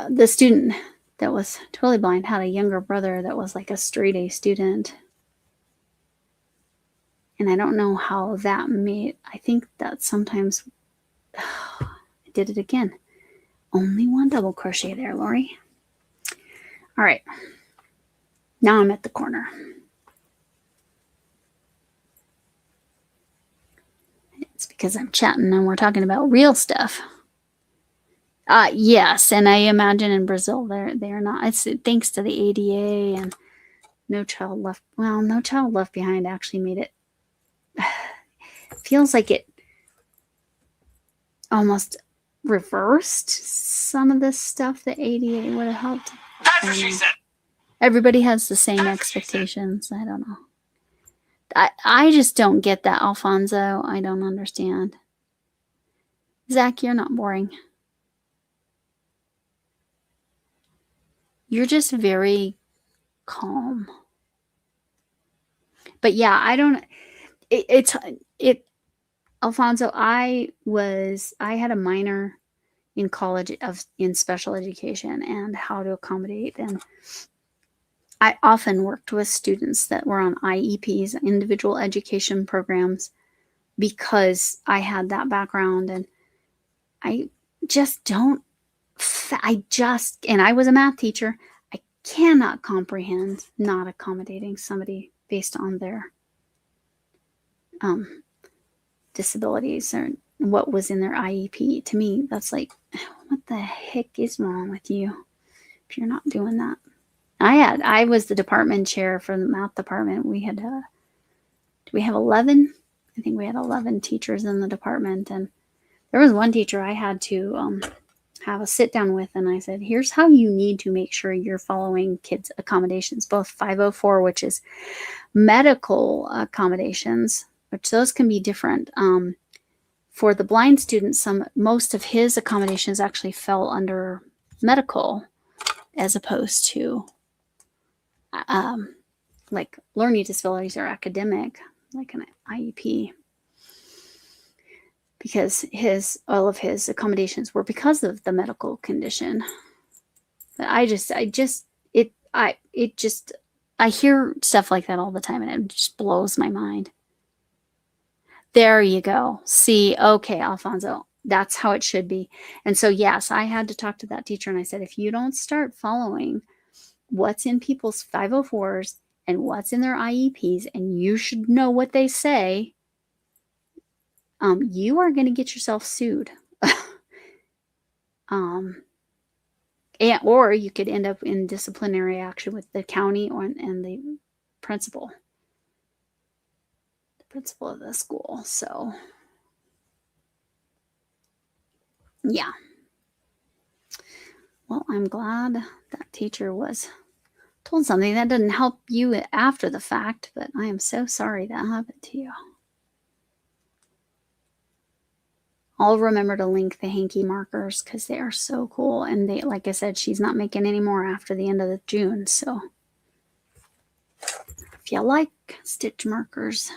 The student that was totally blind had a younger brother that was like a straight A student. And I don't know how that I think that sometimes, I did it again. Only one double crochet there, Lori. All right. Now I'm at the corner. It's because I'm chatting and we're talking about real stuff. Yes, and I imagine in Brazil they're not. It's thanks to the ADA and No Child Left. Well, No Child Left Behind actually made it. Feels like it almost reversed some of this stuff that ADA would have helped. That's what she said. Everybody has the same expectations. I don't know. I just don't get that, Alfonso. I don't understand. Zach, you're not boring. You're just very calm. But yeah, I don't. Alfonso, I had a minor in college in special education and how to accommodate. And I often worked with students that were on IEPs, individual education programs, because I had that background. And I just don't, and I was a math teacher. I cannot comprehend not accommodating somebody based on their disabilities or what was in their IEP. To me, that's like, what the heck is wrong with you if you're not doing that? I was the department chair for the math department. We had, we have 11? I think we had 11 teachers in the department. And there was one teacher I had to have a sit down with. And I said, here's how you need to make sure you're following kids' accommodations, both 504, which is medical accommodations, which those can be different. For the blind students, most of his accommodations actually fell under medical as opposed to like learning disabilities or academic, like an IEP, because all of his accommodations were because of the medical condition. But I hear stuff like that all the time, and it just blows my mind. There you go. See, okay, Alfonso, that's how it should be. And so, yes, I had to talk to that teacher, and I said, if you don't start following what's in people's 504s and what's in their IEPs, and you should know what they say, you are going to get yourself sued. Or you could end up in disciplinary action with the county and the principal of the school. So, yeah. Well, I'm glad that teacher was told something that didn't help you after the fact, but I am so sorry that happened to you. I'll remember to link the hanky markers because they are so cool. And they, like I said, she's not making any more after the end of June. So if you like stitch markers,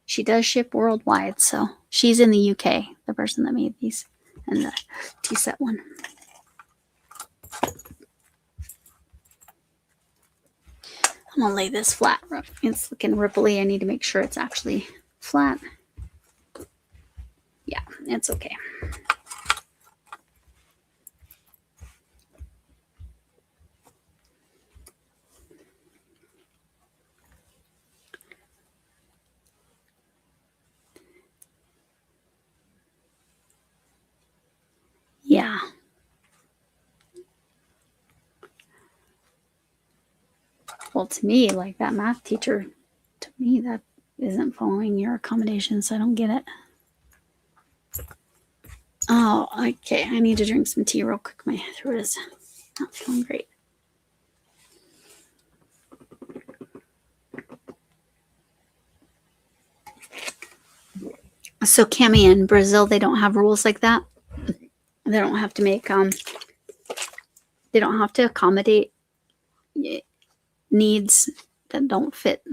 she does ship worldwide. So she's in the UK, the person that made these, and the T-set one. I'm going to lay this flat. It's looking ripply. I need to make sure it's actually flat. Yeah, it's okay. Yeah. Well, to me, like that math teacher, to me, that isn't following your accommodations. I don't get it. Oh, okay. I need to drink some tea real quick. My throat is not feeling great. So, Camille, in Brazil, they don't have rules like that. They don't have to make, they don't have to accommodate needs that don't fit.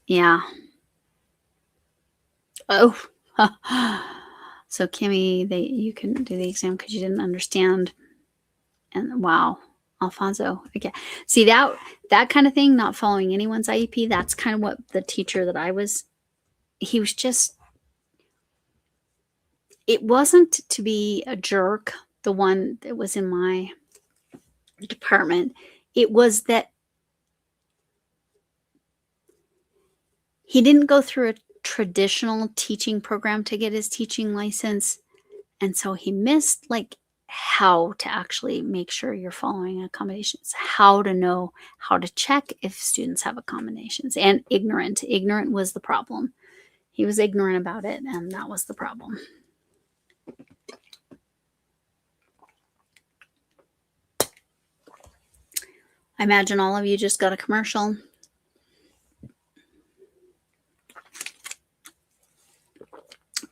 Yeah. Oh. So, Camille, you couldn't do the exam because you didn't understand. And wow, Alfonso. Okay. See that kind of thing, not following anyone's IEP, that's kind of what the teacher that he was just, it wasn't to be a jerk, the one that was in my department. It was that he didn't go through a traditional teaching program to get his teaching license. And so he missed like how to actually make sure you're following accommodations, how to know how to check if students have accommodations, and ignorant. Ignorant was the problem. He was ignorant about it, and that was the problem. I imagine all of you just got a commercial.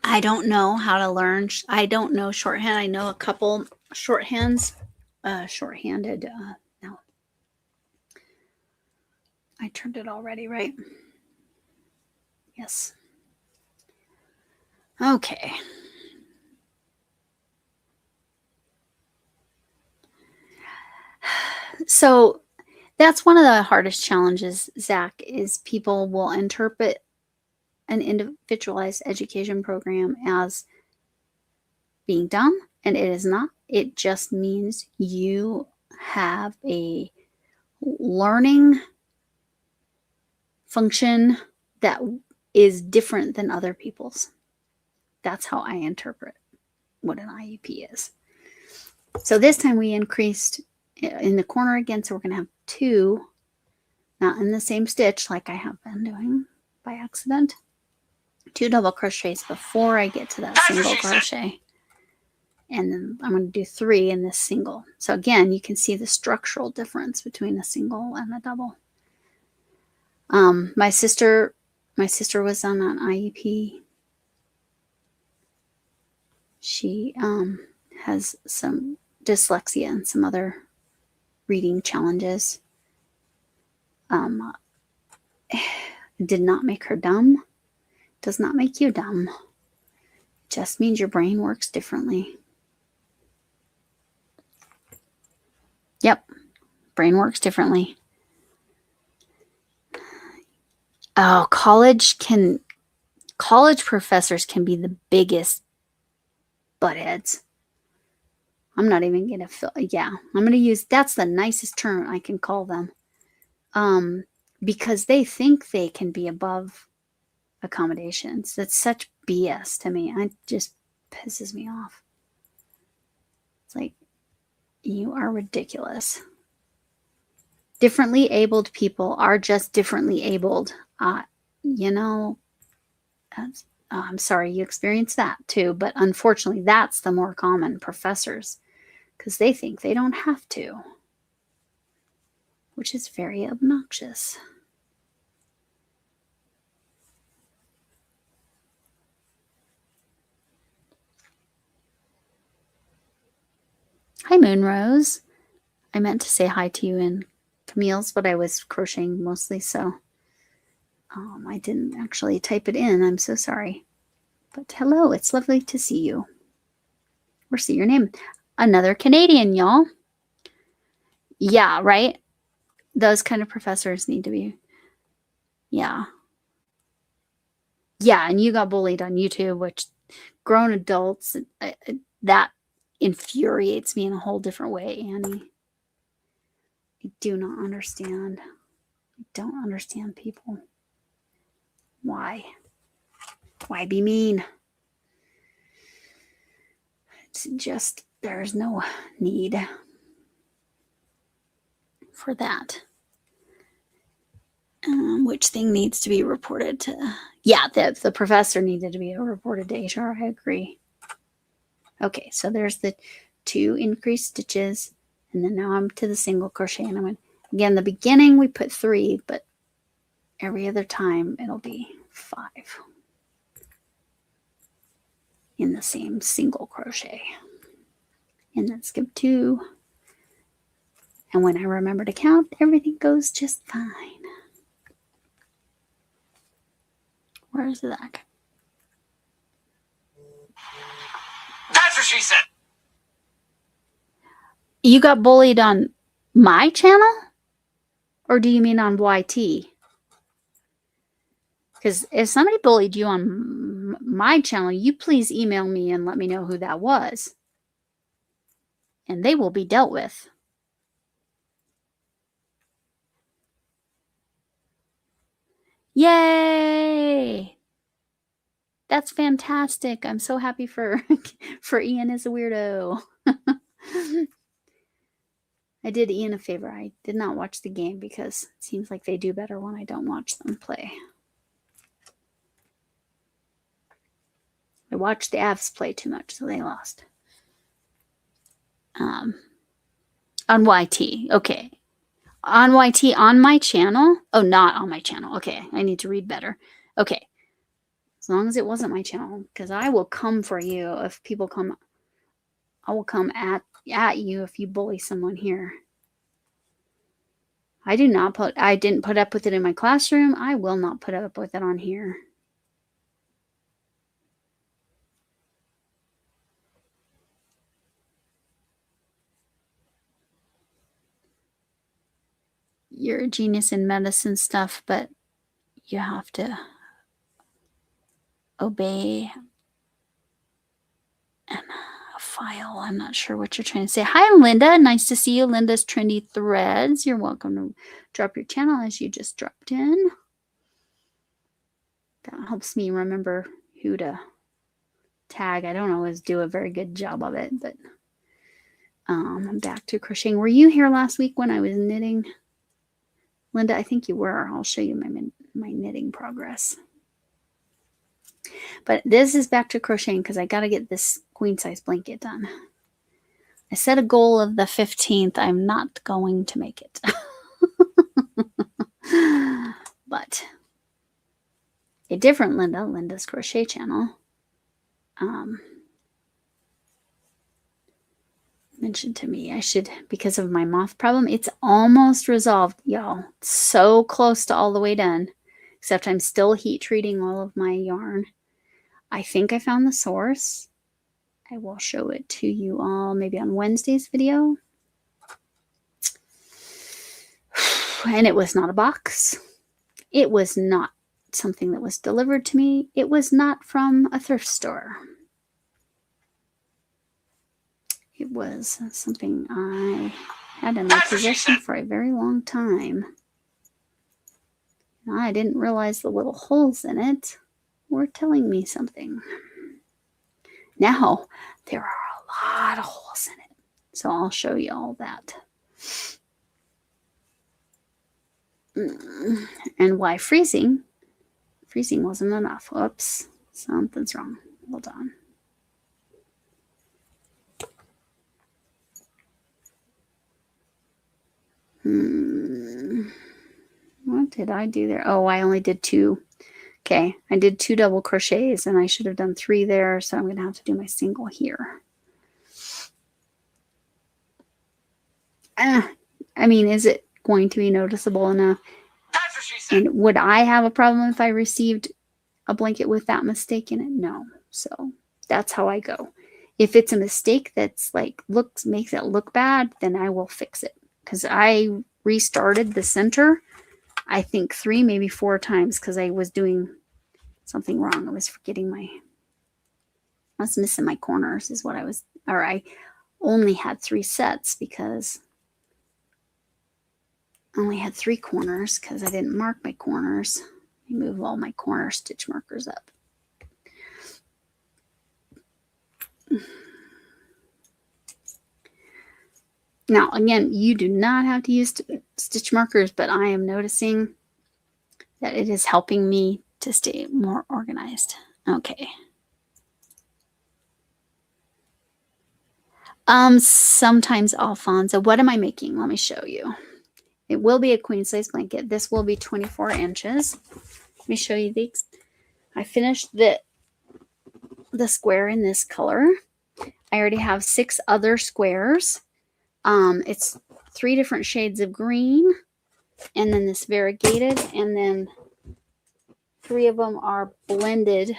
I don't know how to learn. I don't know shorthand. I know a couple shorthands. Shorthanded. No. I turned it already, right? Yes. Okay. So that's one of the hardest challenges, Zach, is people will interpret an individualized education program as being dumb, and it is not. It just means you have a learning function that is different than other people's. That's how I interpret what an IEP is. So this time we increased in the corner again, so we're going to have 2, not in the same stitch like I have been doing by accident. 2 double crochets before I get to that single crochet. And then I'm going to do 3 in this single. So again, you can see the structural difference between a single and a double. My sister was on an IEP. She has some dyslexia and some other reading challenges. Did not make her dumb. Does not make you dumb. It just means your brain works differently. Yep, brain works differently. Oh, college professors can be the biggest buttheads. I'm not even going to I'm going to use, that's the nicest term I can call them. Because they think they can be above accommodations. That's such BS to me. It just pisses me off. It's like, you are ridiculous. Differently abled people are just differently abled. I'm sorry you experienced that too, but unfortunately that's the more common professors because they think they don't have to, which is very obnoxious. Hi, Moonrose. I meant to say hi to you in Camille's, but I was crocheting mostly, so I didn't actually type it in. I'm so sorry. But hello, it's lovely to see you. Or see your name. Another Canadian, y'all. Yeah, right? Those kind of professors need to be. Yeah. Yeah, and you got bullied on YouTube, which grown adults, that infuriates me in a whole different way, Annie. I do not understand. I don't understand people. Why? Why be mean? It's just, there's no need for that. Which thing needs to be reported to? Yeah, the professor needed to be reported to HR. I agree. Okay, so there's the 2 increased stitches, and then now I'm to the single crochet, and I'm going to, again, the beginning we put 3, but every other time it'll be 5 in the same single crochet. And then skip 2. And when I remember to count, everything goes just fine. Where's Zach? That's what she said. You got bullied on my channel? Or do you mean on YT? Because if somebody bullied you on my channel, you please email me and let me know who that was. And they will be dealt with. Yay! That's fantastic. I'm so happy for Ian as a weirdo. I did Ian a favor. I did not watch the game because it seems like they do better when I don't watch them play. I watched the Avs play too much, so they lost. On YT. Okay. On YT on my channel? Oh, not on my channel. Okay. I need to read better. Okay. As long as it wasn't my channel, because I will come for you if people come. I will come at you if you bully someone here. I didn't put up with it in my classroom. I will not put up with it on here. you're a genius in medicine stuff, but you have to obey and a file. I'm not sure what you're trying to say. Hi, Linda. Nice to see you. Linda's Trendy Threads. You're welcome to drop your channel as you just dropped in. That helps me remember who to tag. I don't always do a very good job of it, but I'm back to crocheting. Were you here last week when I was knitting? Linda, I think you were. I'll show you my knitting progress. But this is back to crocheting because I got to get this queen size blanket done. I set a goal of the 15th. I'm not going to make it. But a different Linda, Linda's Crochet Channel, mentioned to me I should, because of my moth problem, it's almost resolved, y'all. So close to all the way done, except I'm still heat treating all of my yarn. I think I found the source. I will show it to you all maybe on Wednesday's video. And it was not a box. It was not something that was delivered to me. It was not from a thrift store. It was something I had in my possession for a very long time. I didn't realize the little holes in it were telling me something. Now, there are a lot of holes in it. So I'll show you all that. And why freezing? Freezing wasn't enough. Oops, something's wrong. Hold on. What did I do there? Oh, I only did 2. Okay, I did 2 double crochets and I should have done 3 there, so I'm going to have to do my single here. I mean, is it going to be noticeable enough? That's what she said. And would I have a problem if I received a blanket with that mistake in it? No. So that's how I go. If it's a mistake that's like makes it look bad, then I will fix it. Because I restarted the center, I think 3, maybe 4 times because I was doing something wrong. I was I was missing my corners is what I was, or I only had 3 sets because I only had 3 corners because I didn't mark my corners. I move all my corner stitch markers up. Now, again, you do not have to use stitch markers, but I am noticing that it is helping me to stay more organized. Okay. Sometimes Alfonso. What am I making? Let me show you. It will be a queen size blanket. This will be 24 inches. Let me show you these. I finished the square in this color. I already have 6 other squares. It's 3 different shades of green, and then this variegated, and then 3 of them are blended.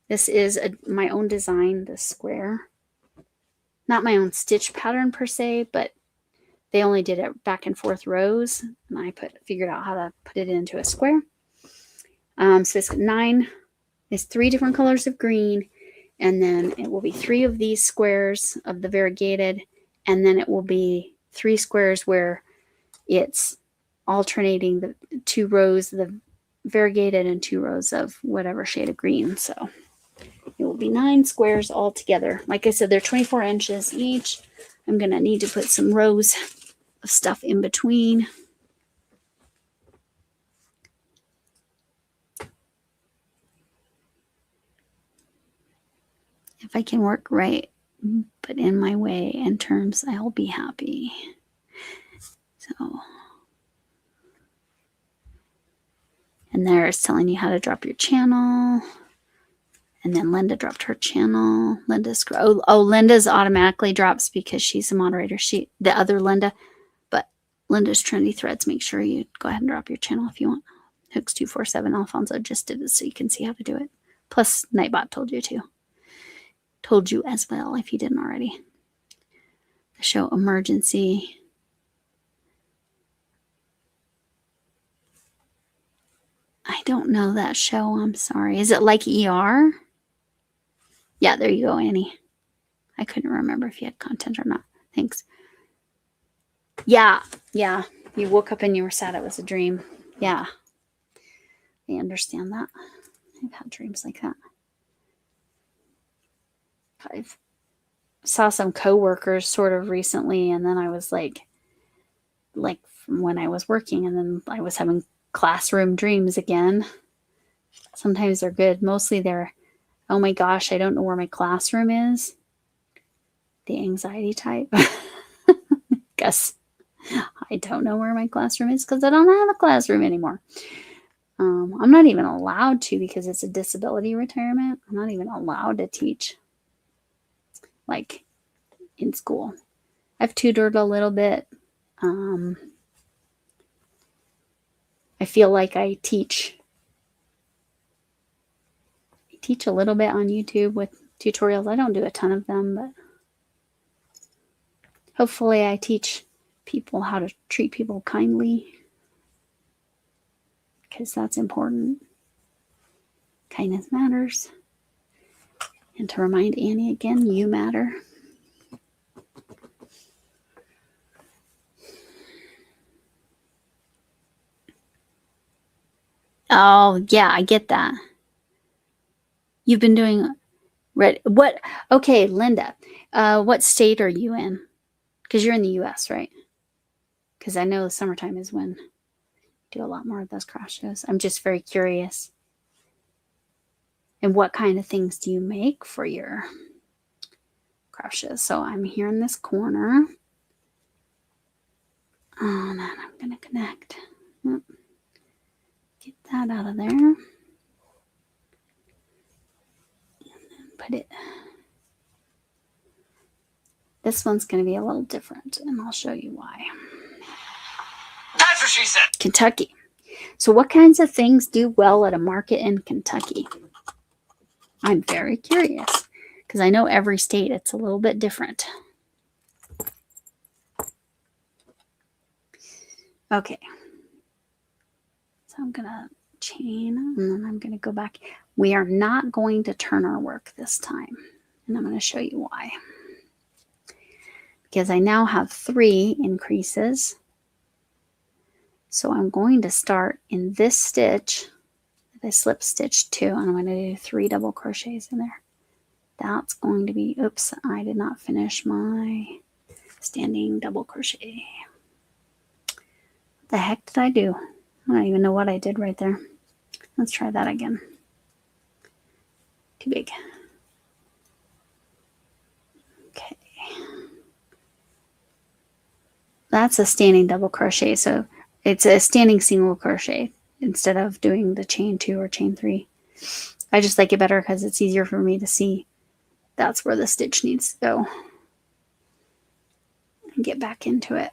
This is my own design, this square. Not my own stitch pattern per se, but they only did it back and forth rows, and I figured out how to put it into a square. So it's 9. It's 3 different colors of green, and then it will be 3 of these squares of the variegated, and then it will be 3 squares where it's alternating the 2 rows of the variegated and 2 rows of whatever shade of green. So it will be 9 squares all together. Like I said, they're 24 inches each. I'm going to need to put some rows of stuff in between. If I can work right, but in my way and terms, I'll be happy. So, and there it's telling you how to drop your channel. And then Linda dropped her channel. Linda's automatically drops because she's a moderator. The other Linda, but Linda's Trendy Threads. Make sure you go ahead and drop your channel if you want. Hooks 247 Alfonso just did it so you can see how to do it. Plus, Nightbot told you to. Told you as well if you didn't already. The show Emergency. don't know that show. I'm sorry. Is it like ER? Yeah, there you go, Annie. I couldn't remember if you had content or not. Thanks. Yeah. You woke up and you were sad it was a dream. Yeah. I understand that. I've had dreams like that. I saw some coworkers sort of recently, and then I was like from when I was working, and then I was having classroom dreams again. Sometimes they're good. Mostly they're, oh my gosh, I don't know where my classroom is. The anxiety type. Guess I don't know where my classroom is because I don't have a classroom anymore. I'm not even allowed to because it's a disability retirement. I'm not even allowed to teach like in school. I've tutored a little bit. I feel like I teach a little bit on YouTube with tutorials. I don't do a ton of them, but hopefully I teach people how to treat people kindly, because that's important. Kindness matters. And to remind Annie again, you matter. Oh, yeah, I get that. You've been doing what? Okay, Linda, what state are you in? Because you're in the US, right? Because I know the summertime is when you do a lot more of those craft shows. I'm just very curious. And what kind of things do you make for your craft shows? So I'm here in this corner. And then I'm going to connect. Get that out of there. And then put it. This one's going to be a little different, and I'll show you why. That's what she said. Kentucky. So what kinds of things do well at a market in Kentucky? I'm very curious because I know every state it's a little bit different. Okay. So I'm going to chain, and then I'm going to go back. We are not going to turn our work this time, and I'm going to show you why. Because I now have 3 increases. So I'm going to start in this stitch. I slip stitch 2, and I'm going to do 3 double crochets in there. That's going to be, oops, I did not finish my standing double crochet. What the heck did I do? I don't even know what I did right there. Let's try that again. Too big. Okay. That's a standing double crochet, so it's a standing single crochet instead of doing the chain 2 or chain 3. I just like it better because it's easier for me to see that's where the stitch needs to go. And get back into it.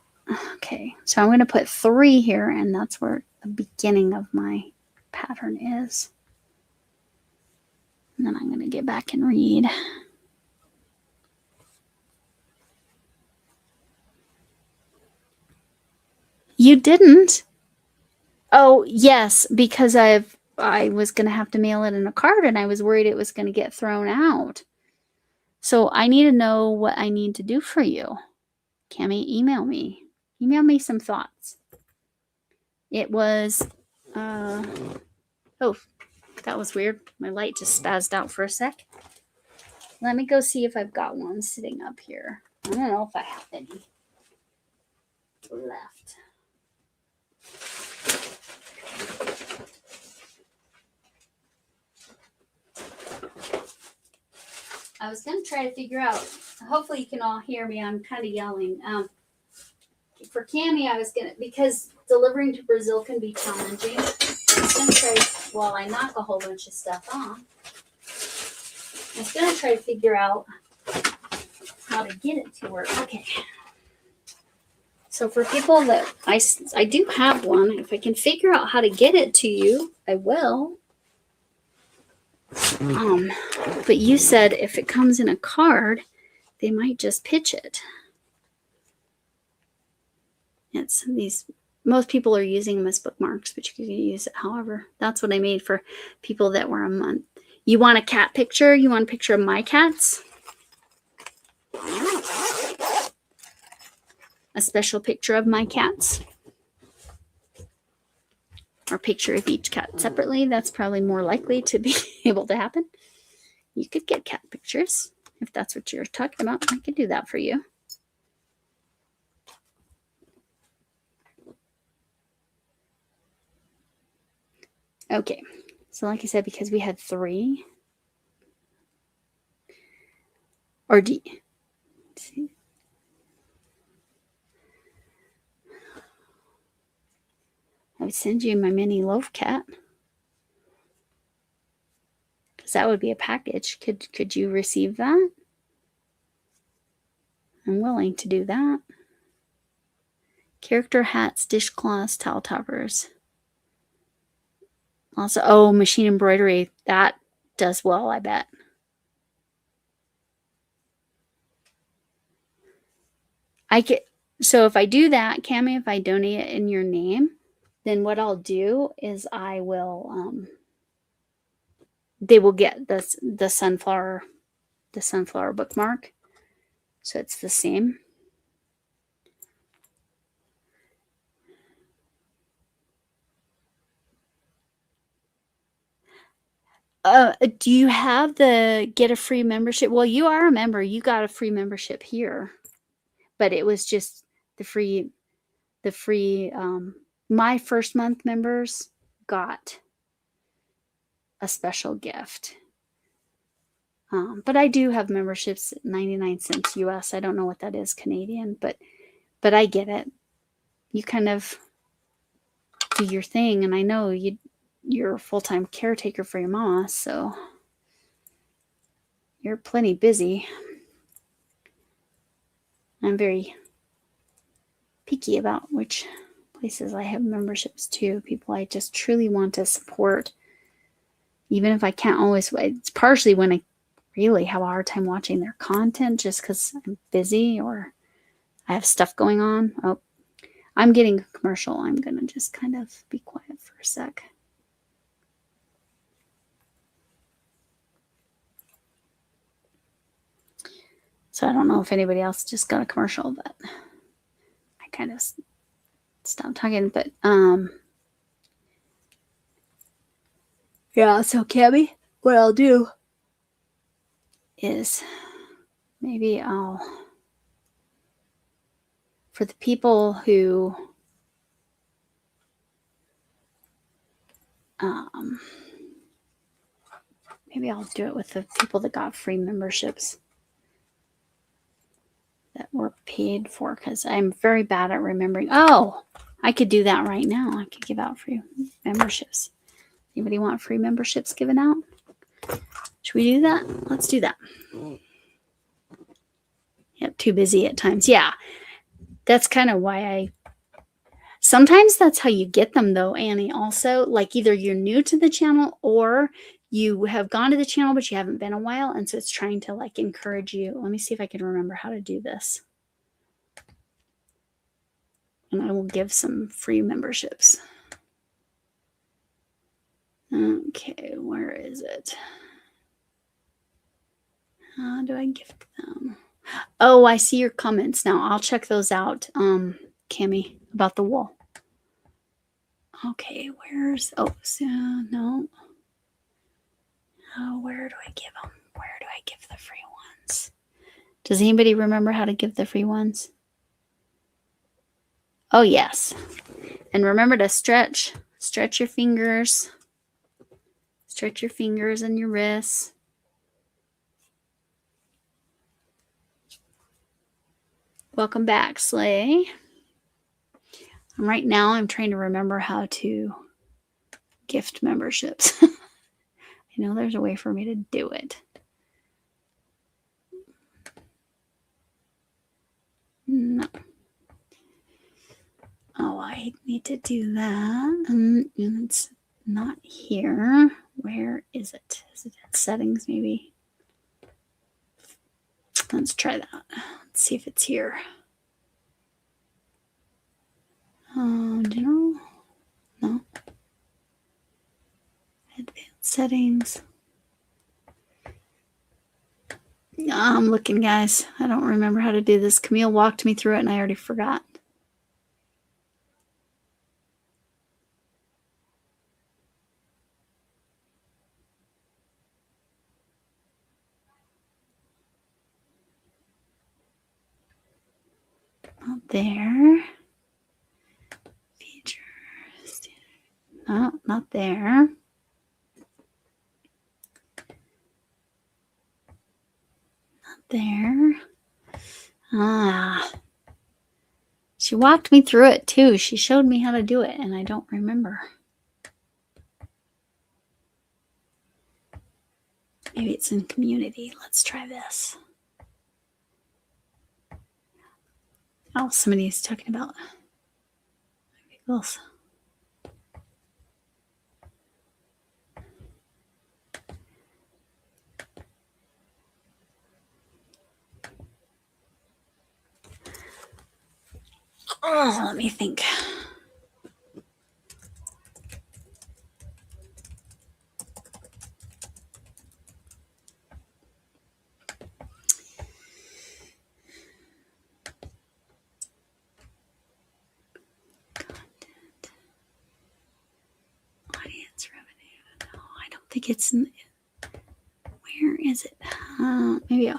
Okay, so I'm going to put 3 here, and that's where the beginning of my pattern is. And then I'm going to get back and read. You didn't? Oh, yes, because I was going to have to mail it in a card, and I was worried it was going to get thrown out. So I need to know what I need to do for you. Camille, email me. Email me some thoughts. It was, oh, that was weird. My light just spazzed out for a sec. Let me go see if I've got one sitting up here. I don't know if I have any left. I was going to try to figure out, hopefully you can all hear me. I'm kind of yelling. For Camille, I was going to, because delivering to Brazil can be challenging. I was going to try, while I knock a whole bunch of stuff off, I was going to try to figure out how to get it to her. Okay. So for people that, I do have one. If I can figure out how to get it to you, I will. But you said if it comes in a card, they might just pitch it. It's these most people are using them as bookmarks, but you can use it however. That's what I made for people that were a month. You want a cat picture? You want a picture of my cats? A special picture of my cats? Or picture of each cat separately? That's probably more likely to be able to happen. You could get cat pictures if that's what you're talking about. I could do that for you. Okay, so like I said, because we had 3, or D. Let's see. I would send you my mini loaf cat. Because that would be a package. Could you receive that? I'm willing to do that. Character hats, dishcloths, towel toppers. Also, oh, machine embroidery. That does well, I bet. So if I do that, Camille, if I donate it in your name, then what I'll do is I will, they will get the sunflower bookmark. So it's the same. Do you have the get a free membership? Well, you are a member. You got a free membership here, but it was just the free, my first month members got a special gift. But I do have memberships at 99 cents US. I don't know what that is Canadian, but I get it. You kind of do your thing, and I know you're a full-time caretaker for your mama, so you're plenty busy. I'm very picky about which places I have memberships to, people I just truly want to support. Even if I can't always, it's partially when I really have a hard time watching their content just because I'm busy or I have stuff going on. Oh, I'm getting a commercial. I'm going to just kind of be quiet for a sec. So I don't know if anybody else just got a commercial, but I kind of stopped talking. But yeah, so Cammy, what I'll do is maybe for the people who maybe I'll do it with the people that got free memberships that were paid for, because I'm very bad at remembering. Oh, I could do that right now. I could give out free memberships. Anybody want free memberships given out? Should we do that? Let's do that. Yep, too busy at times. Yeah, that's kind of why sometimes that's how you get them though, Annie. Also, like either you're new to the channel or you have gone to the channel but you haven't been a while, and so it's trying to like encourage you. Let me see if I can remember how to do this. And I will give some free memberships. Okay, where is it? How do I gift them? Oh, I see your comments now. I'll check those out, Cammy, about the wool. Okay, where's, oh, so no. Oh, where do I give them? Where do I give the free ones? Does anybody remember how to give the free ones? Oh, yes. And remember to stretch your fingers. Stretch your fingers and your wrists. Welcome back, Slay. Right now, I'm trying to remember how to gift memberships. I know there's a way for me to do it. No. Oh, I need to do that. It's not here. Where is it? Is it in settings, maybe? Let's try that. Let's see if it's here. General? No. Advanced settings. I'm looking, guys. I don't remember how to do this. Camille walked me through it and I already forgot. Not there. Features. No, not there. Not there. Ah. She walked me through it too. She showed me how to do it and I don't remember. Maybe it's in community. Let's try this. Oh, somebody's talking about vehicles. Oh, let me think. Audience revenue. No, I don't think it's in. Where is it? Maybe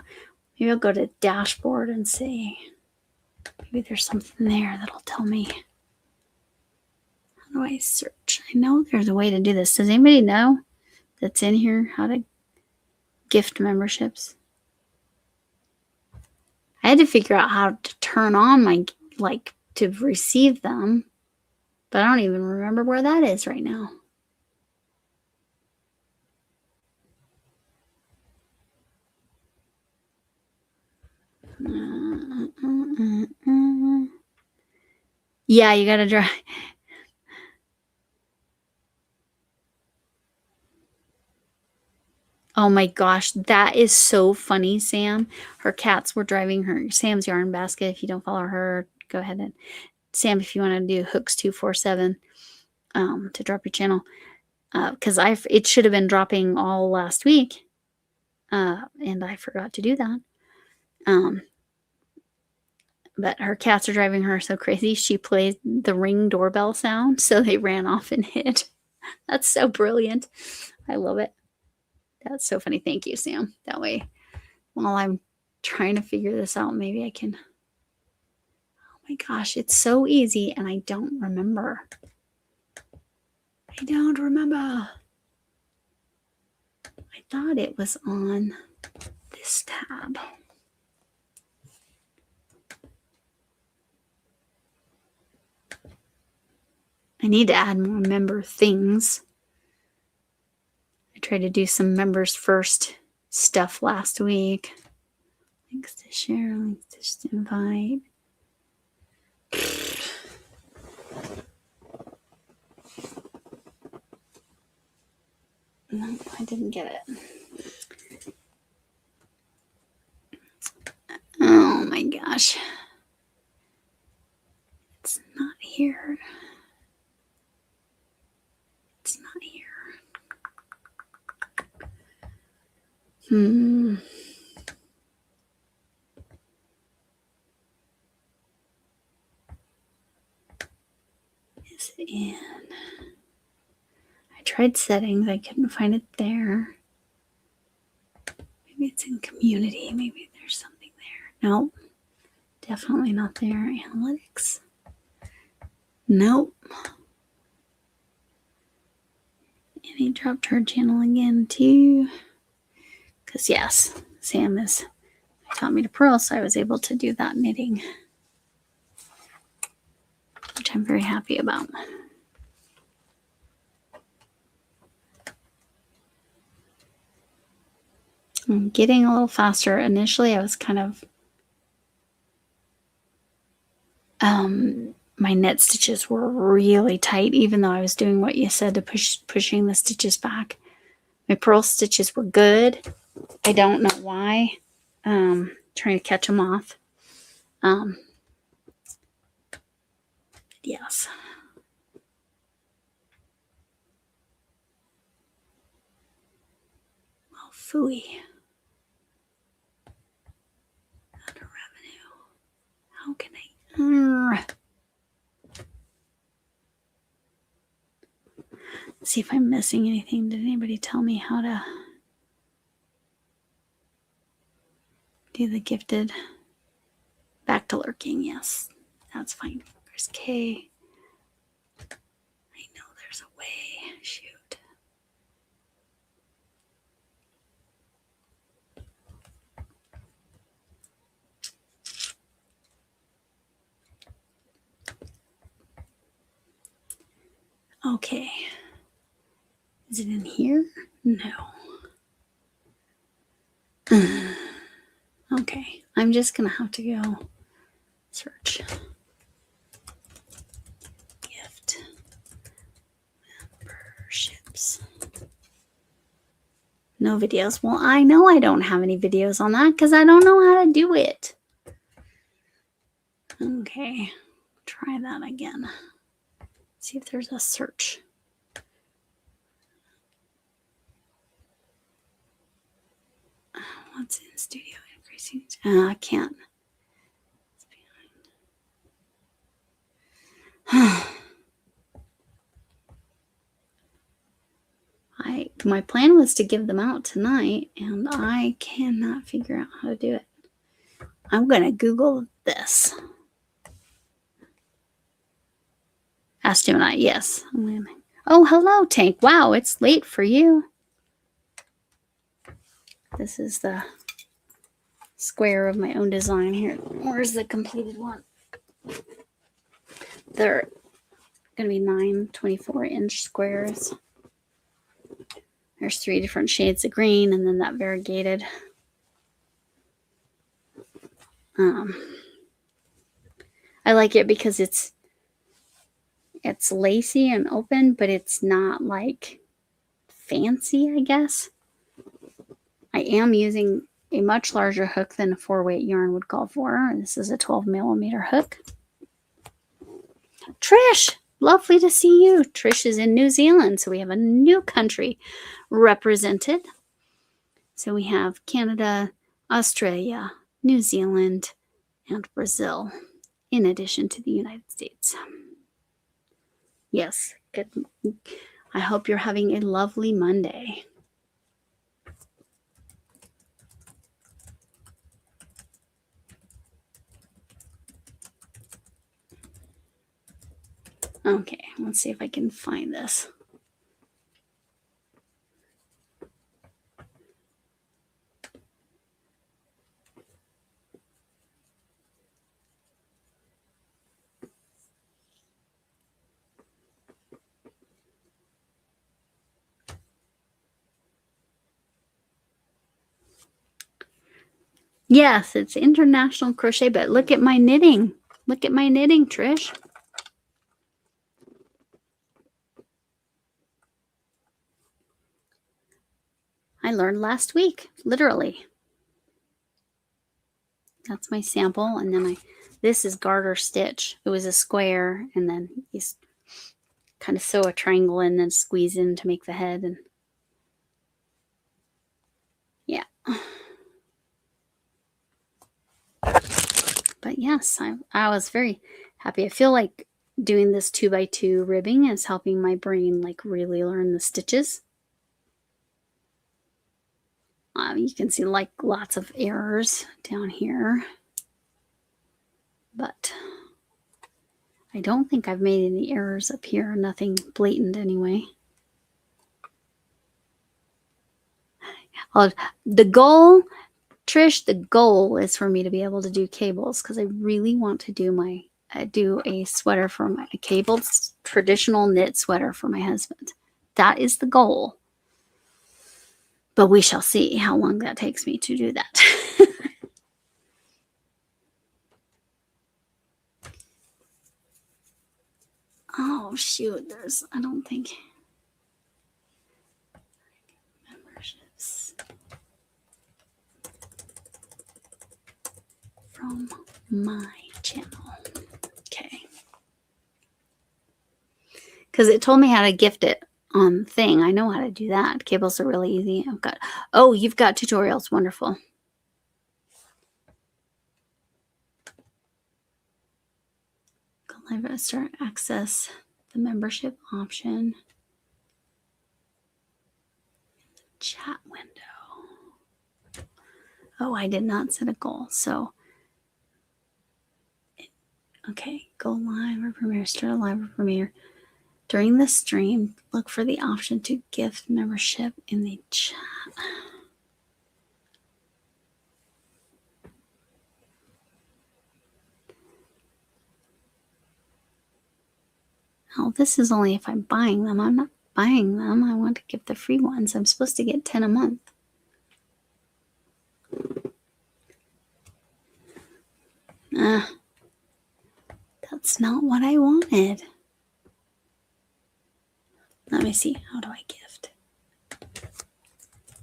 I'll go to dashboard and see. Maybe there's something there that'll tell me. How do I search? I know there's a way to do this. Does anybody know that's in here how to gift memberships? I had to figure out how to turn on my, like, to receive them, but I don't even remember where that is right now. Yeah, you gotta drive. Oh my gosh, that is so funny, Sam. Her cats were driving her Sam's yarn basket. If you don't follow her, go ahead and Sam, if you want to do hooks 247 to drop your channel, because it should have been dropping all last week, and I forgot to do that. But her cats are driving her so crazy. She plays the Ring doorbell sound, so they ran off and hid. That's so brilliant. I love it. That's so funny. Thank you, Sam. That way, while I'm trying to figure this out, maybe I can. Oh my gosh, it's so easy, and I don't remember. I don't remember. I thought it was on this tab. I need to add more member things. I tried to do some members first stuff last week. Links to share, links to just invite. No, I didn't get it. Oh my gosh. It's not here. It's not here. Is it in? I tried settings. I couldn't find it there. Maybe it's in community. Maybe there's something there. Nope. Definitely not there. Analytics. Nope. And he dropped her channel again too. Because yes, Sam taught me to purl, so I was able to do that knitting, which I'm very happy about. I'm getting a little faster. Initially, I was kind of my net stitches were really tight, even though I was doing what you said to pushing the stitches back. My purl stitches were good. I don't know why. Trying to catch them off. Yes. Phooey. Under revenue. How can I? Let's see if I'm missing anything. Did anybody tell me how to do the gifted? Back to lurking. Yes, that's fine. There's K. I know there's a way. Shoot. Okay. Is it in here? No. Okay. I'm just going to have to go search. Gift memberships. No videos. Well, I know I don't have any videos on that because I don't know how to do it. Okay. Try that again. See if there's a search. What's in studio increasing? I can't. My plan was to give them out tonight, and I cannot figure out how to do it. I'm going to Google this. Ask Gemini, yes. Oh, hello, Tank. Wow, it's late for you. This is the square of my own design here. Where's the completed one? They're going to be 9 24-inch squares. There's 3 different shades of green, and then that variegated. I like it because it's lacy and open, but it's not like fancy, I guess. I am using a much larger hook than a 4-weight yarn would call for. This is a 12mm hook. Trish, lovely to see you. Trish is in New Zealand, so we have a new country represented. So we have Canada, Australia, New Zealand, and Brazil, in addition to the United States. Yes, good. I hope you're having a lovely Monday. Okay, let's see if I can find this. Yes, it's International Crochet, but look at my knitting. Look at my knitting, Trish. I learned last week, literally. That's my sample, and then this is garter stitch. It was a square, and then you kind of sew a triangle in and then squeeze in to make the head, and yeah. But yes, I was very happy. I feel like doing this 2x2 ribbing is helping my brain like really learn the stitches. You can see like lots of errors down here, but I don't think I've made any errors up here. Nothing blatant anyway. The goal, Trish, the goal is for me to be able to do cables because I really want to do a sweater for a cabled traditional knit sweater for my husband. That is the goal. But we shall see how long that takes me to do that. Oh, shoot. I don't think. Memberships. From my channel. Okay. Because it told me how to gift it thing. I know how to do that. Cables are really easy. You've got tutorials. Wonderful. Go live, start access the membership option. Chat window. Oh, I did not set a goal. So, okay, go live or premiere, start a live or premiere. During the stream, look for the option to gift membership in the chat. Oh, this is only if I'm buying them. I'm not buying them. I want to give the free ones. I'm supposed to get 10 a month. That's not what I wanted. Let me see. How do I gift?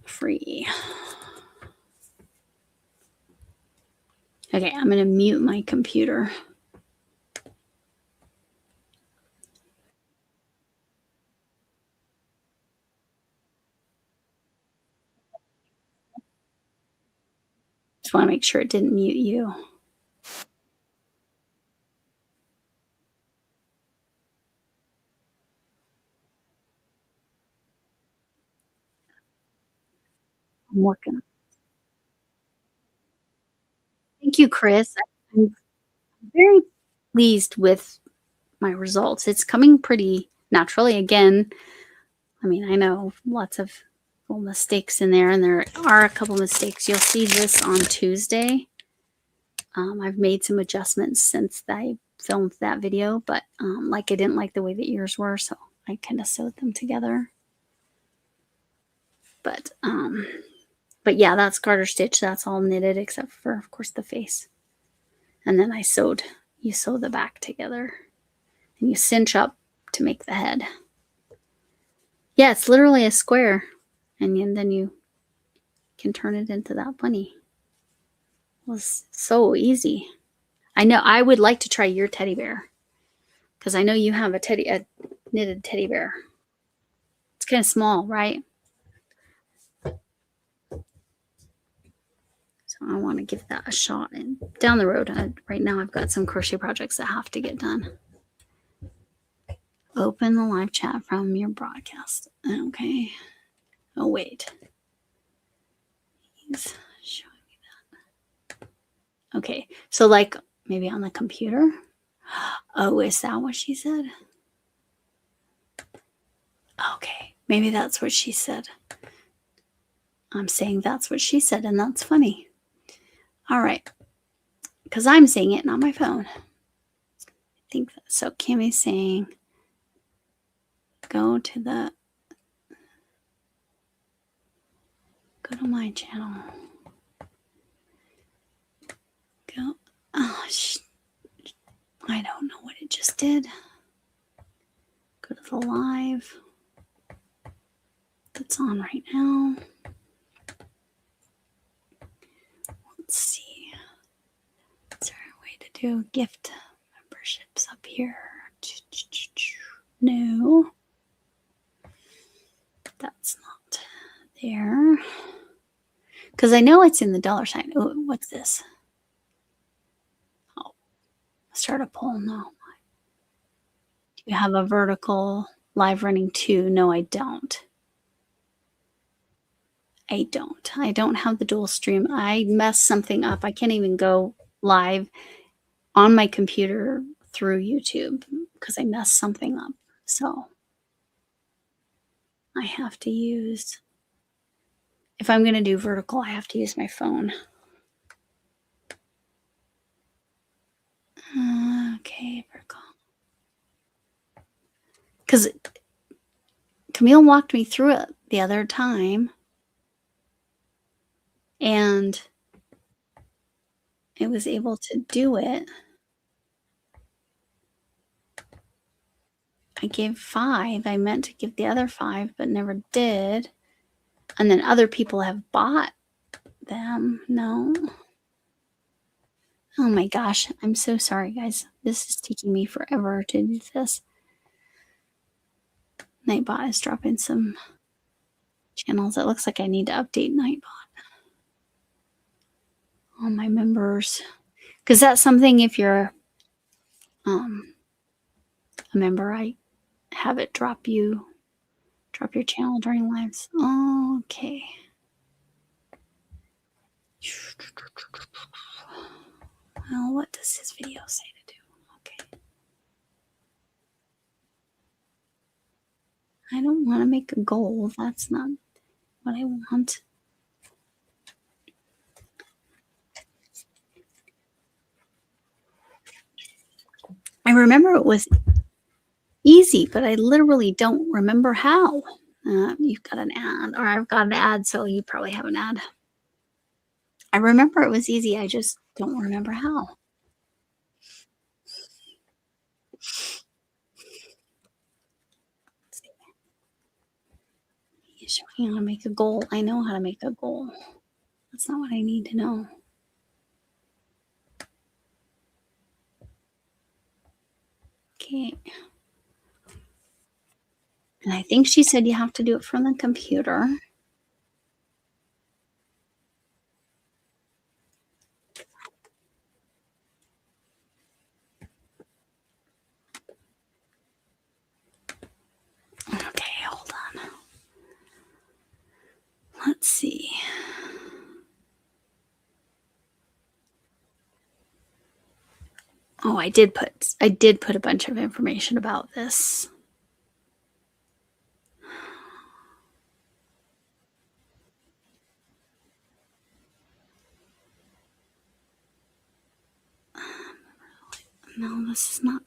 Free. Okay, I'm going to mute my computer. Just want to make sure it didn't mute you. I'm working. Thank you, Chris. I'm very pleased with my results. It's coming pretty naturally. Again, I mean, I know lots of little mistakes in there, and there are a couple mistakes. You'll see this on Tuesday. I've made some adjustments since I filmed that video, but like I didn't like the way that yours were, so I kind of sewed them together. But yeah, that's garter stitch. That's all knitted except for, of course, the face. And then you sew the back together and you cinch up to make the head. Yeah, it's literally a square. And then you can turn it into that bunny. It was so easy. I know I would like to try your teddy bear because I know you have a knitted teddy bear. It's kind of small, right? So I want to give that a shot. And down the road, right now I've got some crochet projects that have to get done. Open the live chat from your broadcast. Okay. Oh, wait. He's showing me that. Okay. So like maybe on the computer. Oh, is that what she said? Okay. Maybe that's what she said. I'm saying that's what she said, and that's funny. All right. Because I'm saying it, not my phone. I think so. Cammie's saying go to my channel. Go. Oh, I don't know what it just did. Go to the live that's on right now. Let's see. Is there a way to do gift memberships up here? No. That's not there. Because I know it's in the $sign. Oh, what's this? Oh, start a poll. No. Do you have a vertical live running too? No, I don't. I don't have the dual stream. I messed something up. I can't even go live on my computer through YouTube because I messed something up. So I have to use, if I'm going to do vertical, I have to use my phone. Okay, vertical. Because Camille walked me through it the other time. And I was able to do it. I gave 5. I meant to give the other 5, but never did. And then other people have bought them. No. Oh my gosh. I'm so sorry, guys. This is taking me forever to do this. Nightbot is dropping some channels. It looks like I need to update Nightbot on my members. Because that's something, if you're a member, I have it drop your channel during lives. Okay. Well, what does his video say to do? Okay. I don't want to make a goal. That's not what I want. I remember it was easy, but I literally don't remember how. You've got an ad, or I've got an ad, so you probably have an ad. I remember it was easy. I just don't remember how. He's showing how to make a goal. I know how to make a goal. That's not what I need to know. Okay. And I think she said you have to do it from the computer. Okay, hold on. Let's see. Oh, I did put a bunch of information about this. No, this is not.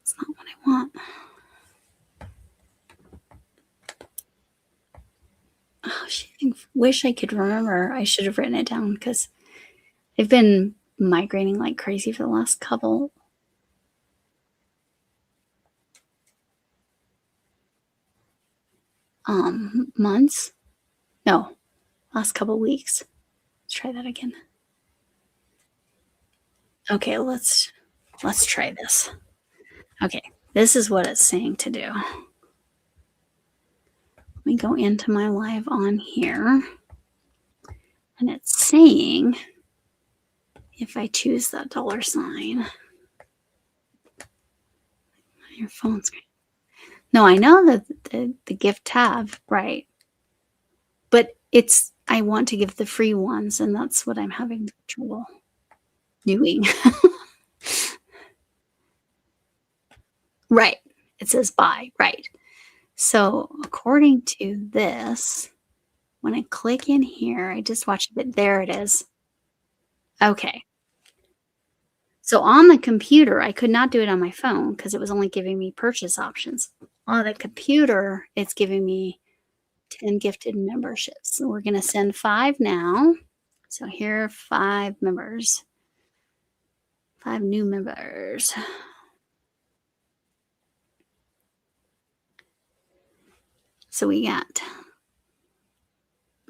It's not what I want. Oh, wish I could remember. I should have written it down because I've been migrating like crazy for the last couple months. No, last couple weeks. Let's try that again. Okay, let's try this. Okay, this is what it's saying to do. Let me go into my live on here. And it's saying if I choose that $sign, your phone screen. No, I know that the gift tab, right? But I want to give the free ones, and that's what I'm having trouble doing. Right. It says buy, right. So according to this, when I click in here, I just watched it. There it is. Okay. So on the computer, I could not do it on my phone because it was only giving me purchase options. On the computer, it's giving me 10 gifted memberships. So we're going to send 5 now. So here are 5 members. 5 new members. So we got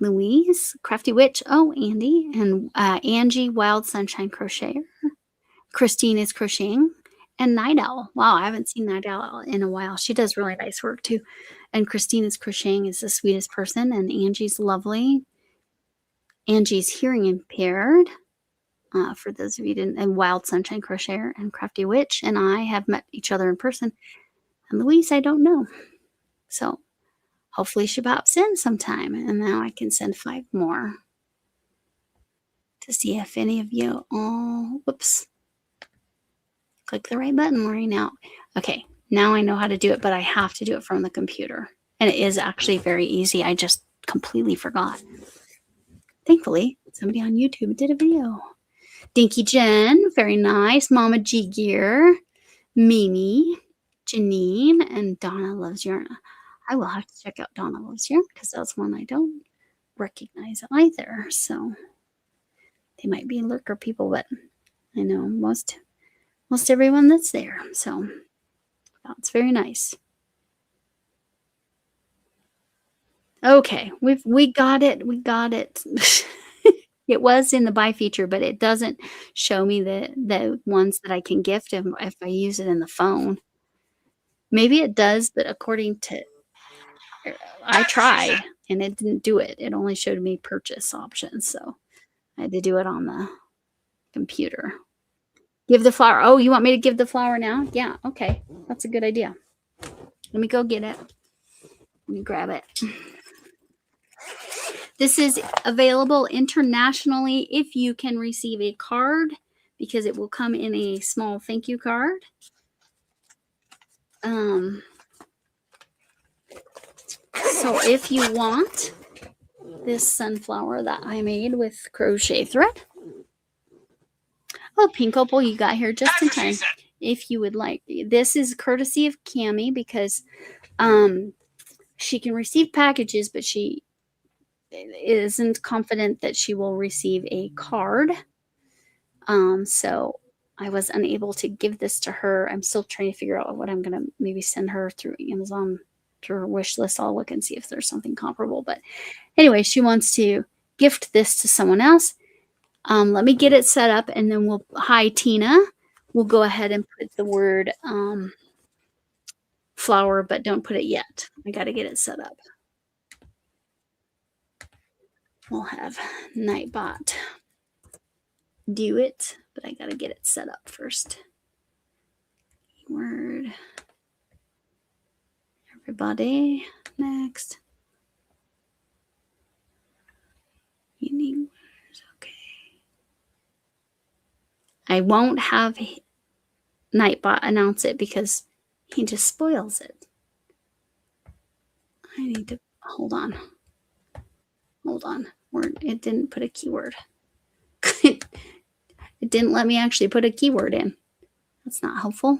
Louise, Crafty Witch, Andy, and Angie, Wild Sunshine Crocheter. Christine is crocheting, and Night Owl. Wow, I haven't seen Night Owl in a while. She does really nice work too. And Christine is crocheting, is the sweetest person, and Angie's lovely. Angie's hearing impaired. For those of you who didn't, and Wild Sunshine Crocheter and Crafty Witch and I have met each other in person. And Louise, I don't know. So hopefully she pops in sometime, and now I can send 5 more to see if any of you. Oh, whoops. Click the right button right now. Okay, now I know how to do it, but I have to do it from the computer. And it is actually very easy. I just completely forgot. Thankfully, somebody on YouTube did a video. Dinky Jen, very nice. Mama G Gear, Mimi, Janine, and Donna Loves Yarn. I will have to check out Donna Loves Yarn because that's one I don't recognize either. So they might be lurker people, but I know most everyone that's there. So that's very nice. Okay, we got it. We got it. It was in the buy feature, but it doesn't show me the ones that I can gift if I use it in the phone. Maybe it does, but according to I tried and it didn't do it. It only showed me purchase options, so I had to do it on the computer. Give the flower. Oh, you want me to give the flower now? Yeah, okay. That's a good idea. Let me go get it. Let me grab it. This is available internationally if you can receive a card because it will come in a small thank you card. So if you want this sunflower that I made with crochet thread. Oh, pink opal, you got here just in time. If you would like, this is courtesy of Camille because she can receive packages, but she isn't confident that she will receive a card. So I was unable to give this to her. I'm still trying to figure out what I'm going to maybe send her through Amazon to her wish list. I'll look and see if there's something comparable. But anyway, she wants to gift this to someone else. Let me get it set up and then hi, Tina. We'll go ahead and put the word flower, but don't put it yet. I got to get it set up. We'll have Nightbot do it, but I got to get it set up first. Word. Everybody. Next. Unique words. Okay. I won't have Nightbot announce it because he just spoils it. I need to hold on. Hold on. It didn't put a keyword. It didn't let me actually put a keyword in. That's not helpful.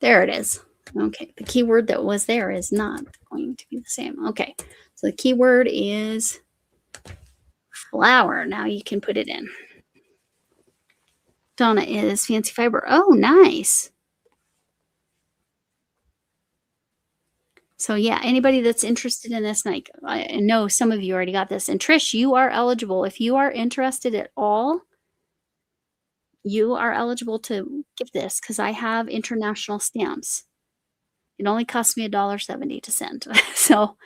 There it is. Okay. The keyword that was there is not going to be the same. Okay. So the keyword is flower. Now you can put it in. Donna is fancy fiber. Oh, nice. So yeah, anybody that's interested in this, like I know some of you already got this. And Trish, you are eligible. If you are interested at all, you are eligible to give this because I have international stamps. It only costs me $1.70 to send. So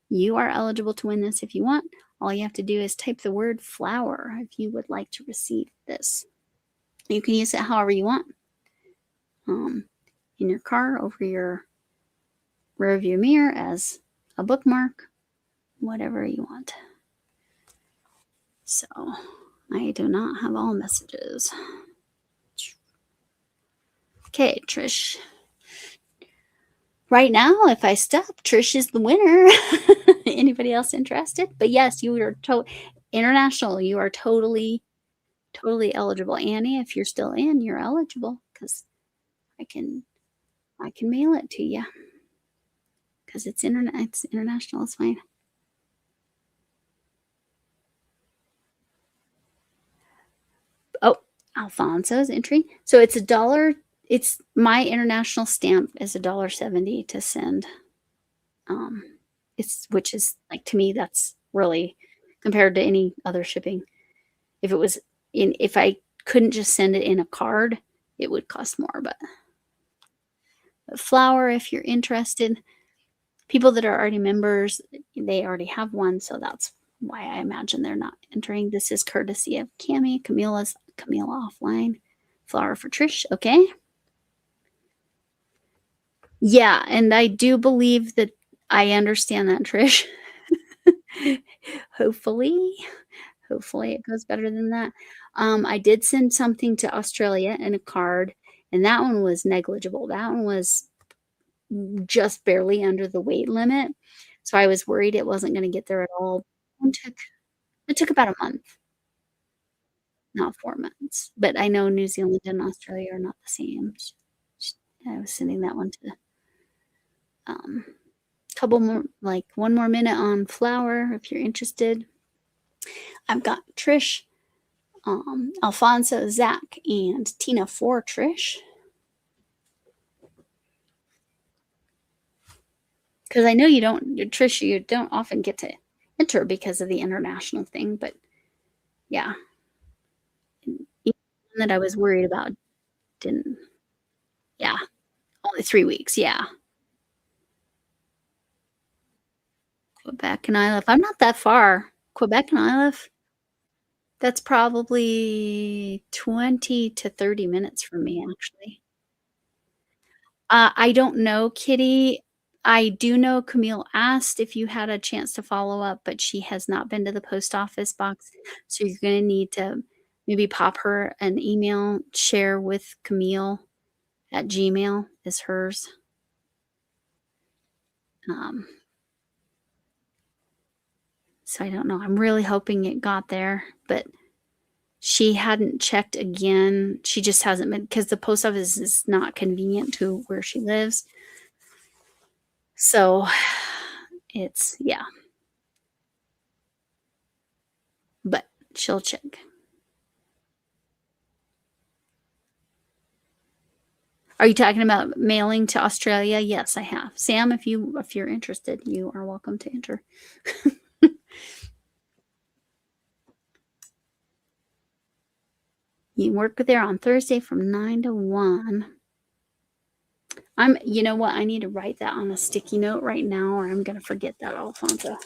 you are eligible to win this if you want. All you have to do is type the word flower if you would like to receive this. You can use it however you want. In your car, over your rear view mirror, as a bookmark, whatever you want. So I do not have all messages. Okay, Trish. Right now, if I stop, Trish is the winner. Anybody else interested? But yes, you are international. You are totally eligible. Annie, if you're still in, you're eligible because I can mail it to you because it's international. It's fine. Oh, Alfonso's entry. So it's $1. It's my international stamp is $1.70 to send. Which is like, to me, that's really compared to any other shipping. If I couldn't just send it in a card, it would cost more. But flower, if you're interested, people that are already members, they already have one, so that's why I imagine they're not entering. This is courtesy of Camille. Camille offline. Flower for Trish. Okay. Yeah, and I do believe that I understand that, Trish. Hopefully it goes better than that. I did send something to Australia in a card, and that one was negligible. That one was just barely under the weight limit. So I was worried it wasn't going to get there at all. It took about a month, not 4 months. But I know New Zealand and Australia are not the same. I was sending that one to couple more, like one more minute on flower if you're interested. I've got Trish, Alfonso, Zach, and Tina for Trish. Because I know Trish, you don't often get to enter because of the international thing, but yeah. Even that I was worried about didn't. Yeah. Only 3 weeks, yeah. Quebec and Iliff. I'm not that far. Quebec and Iliff, that's probably 20 to 30 minutes from me, actually. I don't know, Kitty. I do know Camille asked if you had a chance to follow up, but she has not been to the post office box, so you're gonna need to maybe pop her an email, share with Camille at Gmail is hers. Um, so I don't know. I'm really hoping it got there, but she hadn't checked again. She just hasn't been because the post office is not convenient to where she lives. So it's yeah, but she'll check. Are you talking about mailing to Australia? Yes, I have. Sam, if you're interested, you are welcome to enter. You work there on Thursday from 9 to 1. You know what? I need to write that on a sticky note right now, or I'm going to forget that, Alfonso.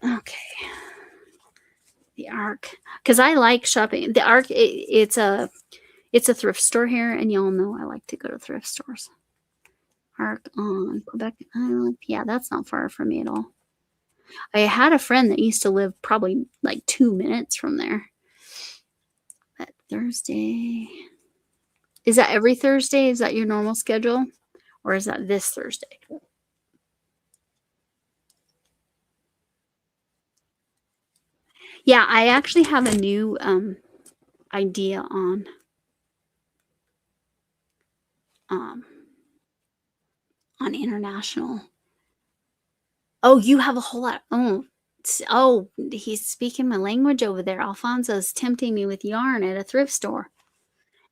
Okay. The Arc. Because I like shopping. The Arc, it's a thrift store here, and y'all know I like to go to thrift stores. Arc on Quebec Island. Yeah, that's not far from me at all. I had a friend that used to live probably like 2 minutes from there. That Thursday. Is that every Thursday? Is that your normal schedule? Or is that this Thursday? Yeah, I actually have a new idea um, on international. Oh, you have a whole lot. Oh, he's speaking my language over there. Alfonso's tempting me with yarn at a thrift store.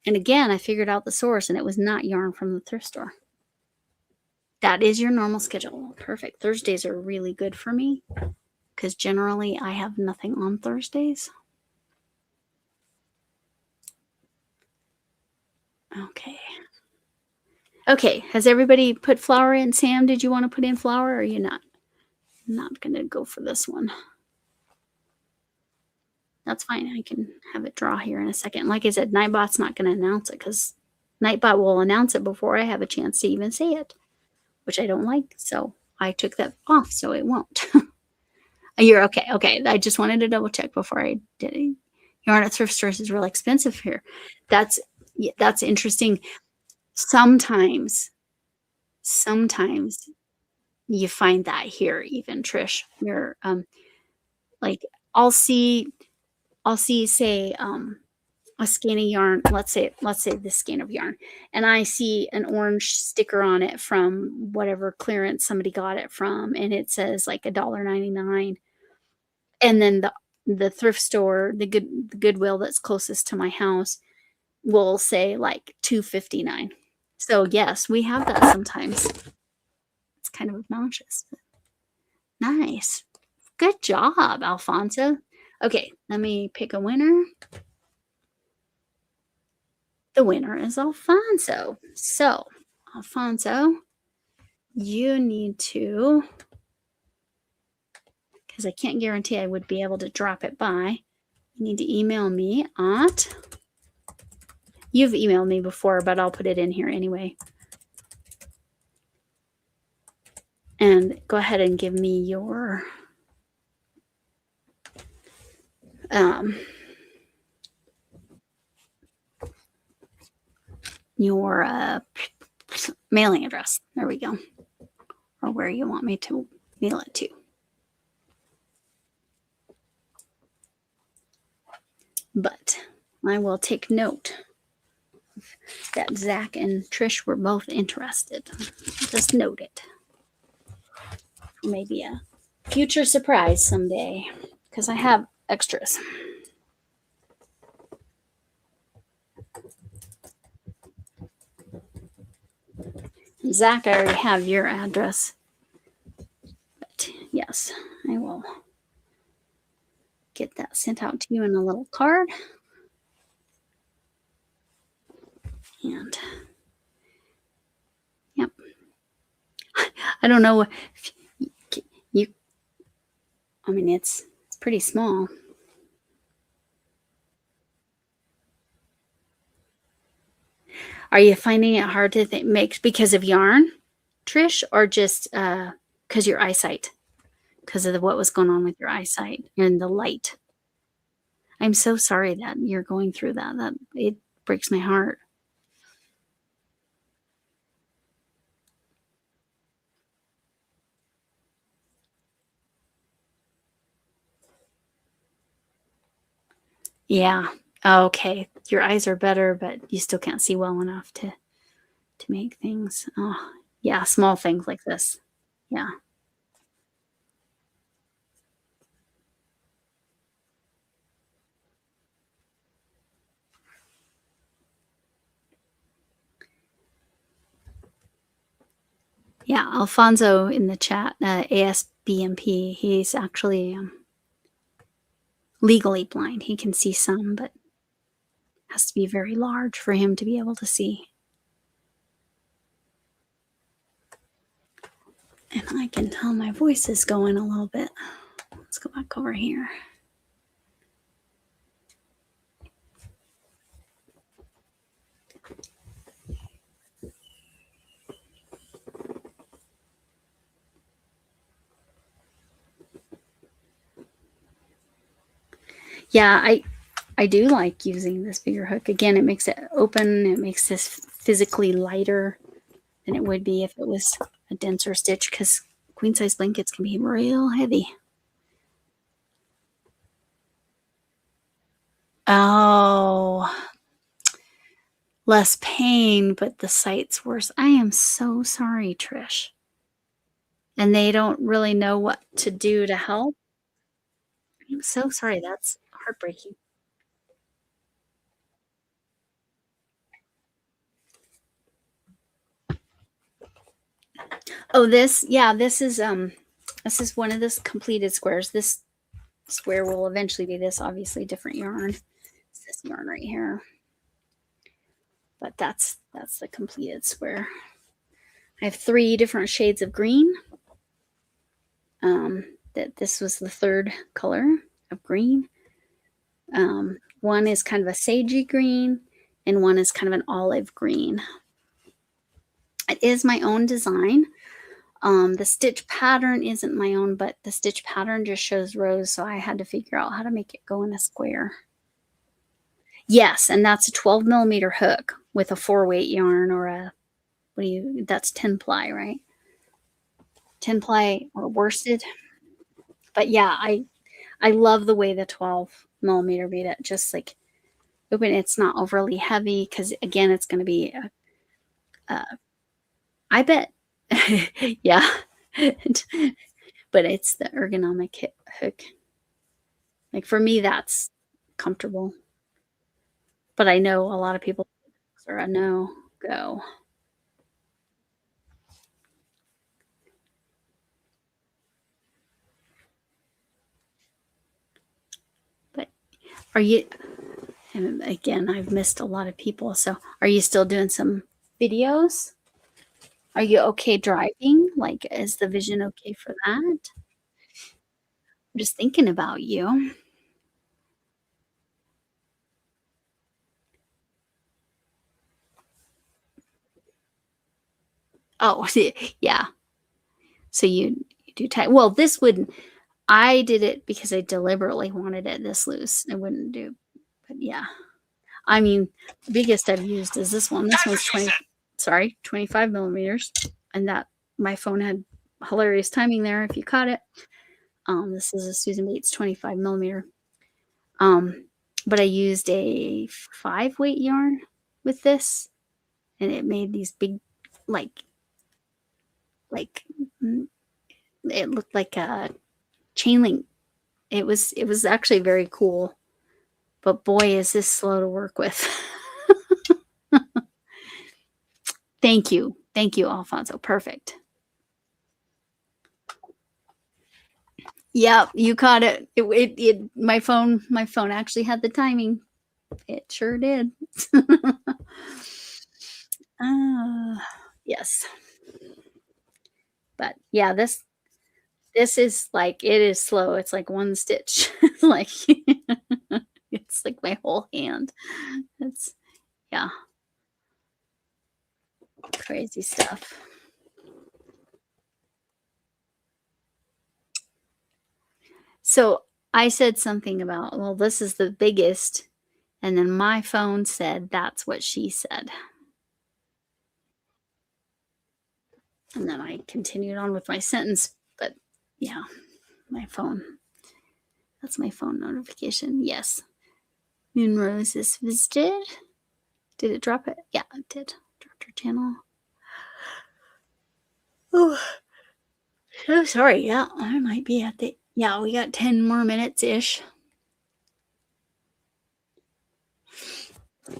And again, I figured out the source, and it was not yarn from the thrift store. That is your normal schedule. Perfect. Thursdays are really good for me because generally I have nothing on Thursdays. Okay. Okay. Has everybody put flour in? Sam, did you want to put in flour or are you not? I'm not going to go for this one. That's fine. I can have it draw here in a second. Like I said, Nightbot's not going to announce it because Nightbot will announce it before I have a chance to even say it, which I don't like. So I took that off so it won't. You're okay. Okay. I just wanted to double check before I did it. Yarn at thrift stores is real expensive here. That's that's interesting. Sometimes, sometimes you find that here, even Trish. You're like I'll see, say a skein of yarn. Let's say this skein of yarn, and I see an orange sticker on it from whatever clearance somebody got it from, and it says like $1.99, and then the thrift store, the Goodwill that's closest to my house will say like 2.59. So yes, we have that sometimes. It's kind of obnoxious. Nice. Good job, Alfonso. Okay, let me pick a winner. The winner is Alfonso. So, Alfonso, you need to, because I can't guarantee I would be able to drop it by, you need to email me at, you've emailed me before, but I'll put it in here anyway. And go ahead and give me your mailing address. There we go. Or where you want me to mail it to. But I will take note that Zach and Trish were both interested. Just note it. Maybe a future surprise someday, because I have extras. Zach, I already have your address. But yes, I will get that sent out to you in a little card. And yep. I don't know if you, I mean, it's pretty small. Are you finding it hard to make because of yarn, Trish, or just because your eyesight? Because of what was going on with your eyesight and the light. I'm so sorry that you're going through that. That it breaks my heart. Yeah. Okay. Your eyes are better, but you still can't see well enough to make things. Oh, yeah, small things like this. Yeah. Yeah, Alfonso in the chat, ASBMP, he's actually legally blind. He can see some, but has to be very large for him to be able to see. And I can tell my voice is going a little bit. Let's go back over here. Yeah, I do like using this bigger hook. Again, it makes it open. It makes this physically lighter than it would be if it was a denser stitch because queen size blankets can be real heavy. Oh, less pain, but the sight's worse. I am so sorry, Trish. And they don't really know what to do to help. I'm so sorry. That's heartbreaking. Oh, this is one of this completed squares. This square will eventually be this obviously different yarn. It's this yarn right here. But that's the completed square. I have 3 different shades of green. That this was the 3rd color of green. One is kind of a sagey green, and one is kind of an olive green. It is my own design. The stitch pattern isn't my own, but the stitch pattern just shows rows, so I had to figure out how to make it go in a square. Yes, and that's a 12 millimeter hook with a 4-weight yarn or a that's 10 ply, right? 10 ply or worsted. But yeah, I love the way the 12 millimeter made it just like open. It's not overly heavy because again, it's going to be I bet, yeah, but it's the ergonomic hook. Like for me, that's comfortable. But I know a lot of people are a no go. But are you? And again, I've missed a lot of people. So are you still doing some videos? Are you okay driving? Like, is the vision okay for that? I'm just thinking about you. Oh, yeah. So you do tight. Well, this wouldn't. I did it because I deliberately wanted it this loose. I wouldn't do, but yeah. I mean, the biggest I've used is this one. This That's what one's she 20, said. sorry, 25 millimeters. And that my phone had hilarious timing there if you caught it. This is a Susan Bates 25 millimeter. But I used a 5-weight yarn with this, and it made these big, like mm, it looked like a chain link. It was actually very cool. But boy, is this slow to work with. Thank you, Alfonso. Perfect. Yeah, you caught it. My phone actually had the timing. It sure did. Yes. But yeah, this is like it is slow. It's like one stitch. Like it's like my whole hand. It's yeah, crazy stuff. So I said something about, well, this is the biggest. And then my phone said, that's what she said. And then I continued on with my sentence. But yeah, my phone. That's my phone notification. Yes. Moon Rose is visited. Did it drop it? Yeah, it did. Dropped her channel. Oh, so sorry. Yeah, I might be at the. Yeah, we got 10 more minutes ish.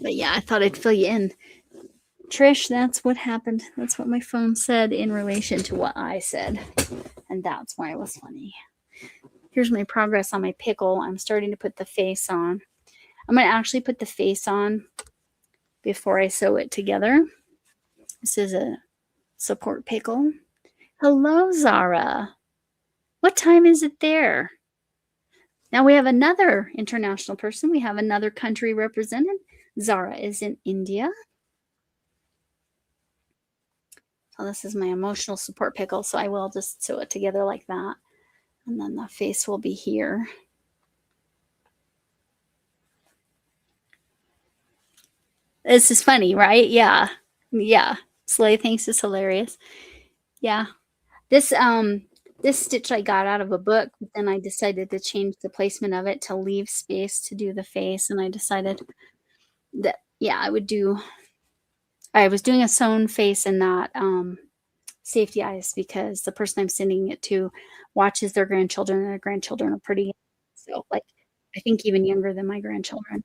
But yeah, I thought I'd fill you in. Trish, that's what happened. That's what my phone said in relation to what I said. And that's why it was funny. Here's my progress on my pickle. I'm starting to put the face on. I'm going to actually put the face on before I sew it together. This is a support pickle. Hello, Zara. What time is it there? Now we have another international person. We have another country represented. Zara is in India. So this is my emotional support pickle. So I will just sew it together like that. And then the face will be here. This is funny, right? Yeah. Yeah. Slay thinks it's hilarious. Yeah. This stitch I got out of a book, but then I decided to change the placement of it to leave space to do the face. And I decided that, yeah, I was doing a sewn face and not safety eyes because the person I'm sending it to watches their grandchildren and their grandchildren are pretty young. So like I think even younger than my grandchildren.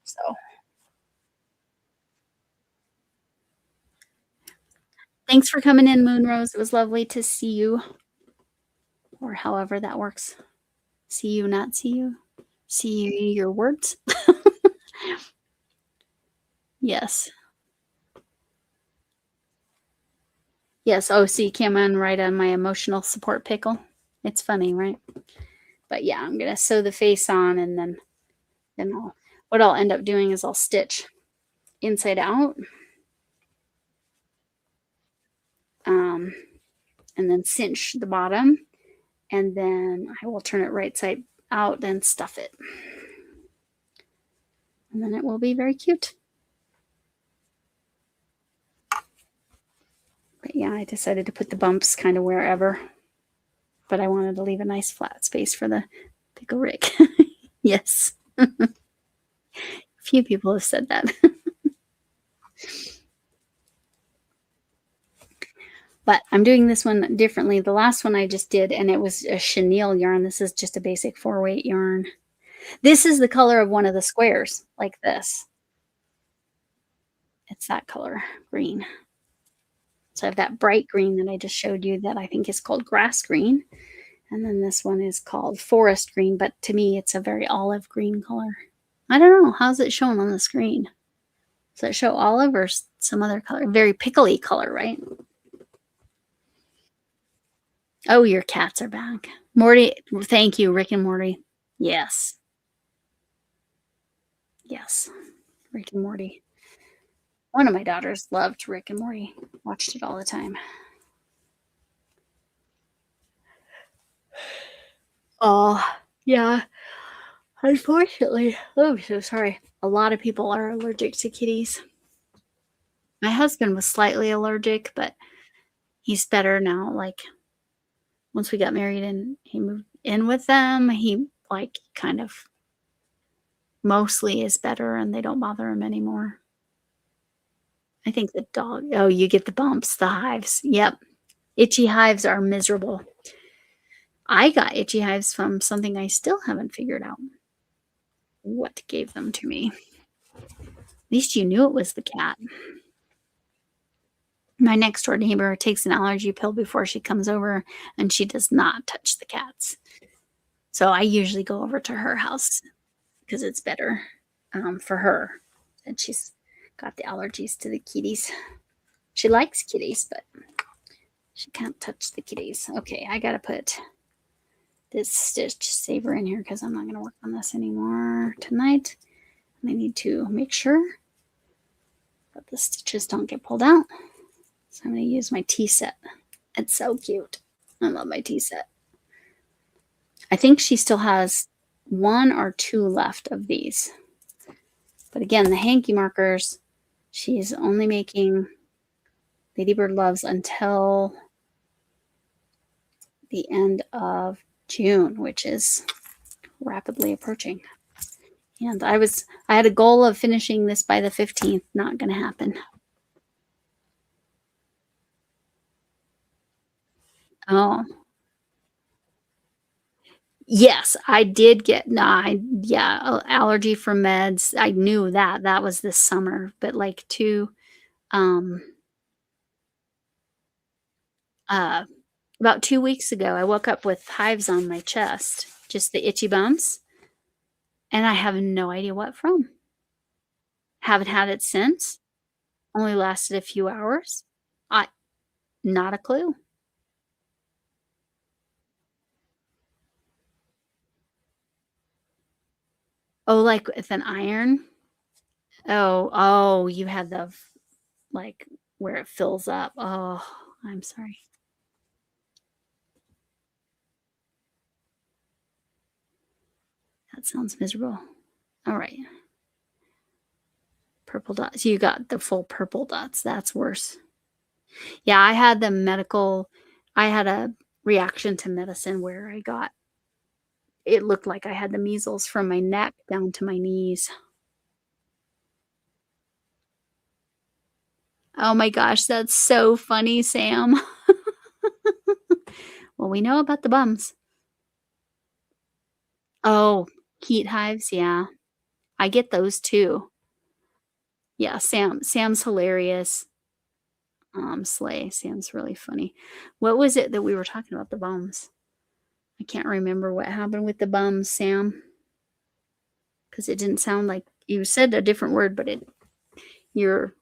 So thanks for coming in, Moonrose. It was lovely to see you. Or however that works. See you, not see you. See you, your words. Yes. Yes. Oh, so you came on right on my emotional support pickle. It's funny, right? But yeah, I'm gonna sew the face on and then what I'll end up doing is I'll stitch inside out. Um, and then cinch the bottom, and then I will turn it right side out and stuff it. And then it will be very cute. But yeah, I decided to put the bumps kind of wherever. But I wanted to leave a nice flat space for the pickle Rick. Yes. A few people have said that. But I'm doing this one differently. The last one I just did, and it was a chenille yarn. This is just a basic 4-weight yarn. This is the color of one of the squares, like this. It's that color, green. So I have that bright green that I just showed you that I think is called grass green. And then this one is called forest green, but to me it's a very olive green color. I don't know. How's it shown on the screen? Does it show olive or some other color? Very pickly color, right? Oh, your cats are back. Morty, thank you, Rick and Morty. Yes. Yes. Rick and Morty. One of my daughters loved Rick and Morty. Watched it all the time. Oh, yeah. Unfortunately, oh, I'm so sorry. A lot of people are allergic to kitties. My husband was slightly allergic, but he's better now. Like once we got married and he moved in with them, he like kind of mostly is better and they don't bother him anymore. I think the dog, oh, you get the bumps, the hives. Yep. Itchy hives are miserable. I got itchy hives from something I still haven't figured out what gave them to me. At least you knew it was the cat. My next door neighbor takes an allergy pill before she comes over, and she does not touch the cats. So I usually go over to her house because it's better for her. And she's got the allergies to the kitties. She likes kitties, but she can't touch the kitties. Okay, I gotta put this stitch saver in here because I'm not gonna work on this anymore tonight. And I need to make sure that the stitches don't get pulled out. So I'm gonna use my tea set. It's so cute. I love my tea set. I think she still has 1 or 2 left of these. But again, the hanky markers, she's only making Ladybird Loves until the end of June, which is rapidly approaching. And I had a goal of finishing this by the 15th. Not going to happen. Oh, yes, I did get allergy for meds. I knew that. That was this summer, but like um uh about 2 weeks ago, I woke up with hives on my chest, just the itchy bumps, and I have no idea what from. Haven't had it since. Only lasted a few hours. I Not a clue. Oh, like with an iron? Oh, you had like, where it fills up. Oh, I'm sorry. That sounds miserable. Alright. Purple dots. You got the full purple dots. That's worse. Yeah, I had a reaction to medicine where it looked like I had the measles from my neck down to my knees. Oh my gosh, that's so funny, Sam. Well, we know about the bums. Oh, heat hives, yeah. I get those too. Yeah, Sam's hilarious. Slay. Sam's really funny. What was it that we were talking about, the bums? I can't remember what happened with the bums, Sam, because it didn't sound like you said a different word, but you're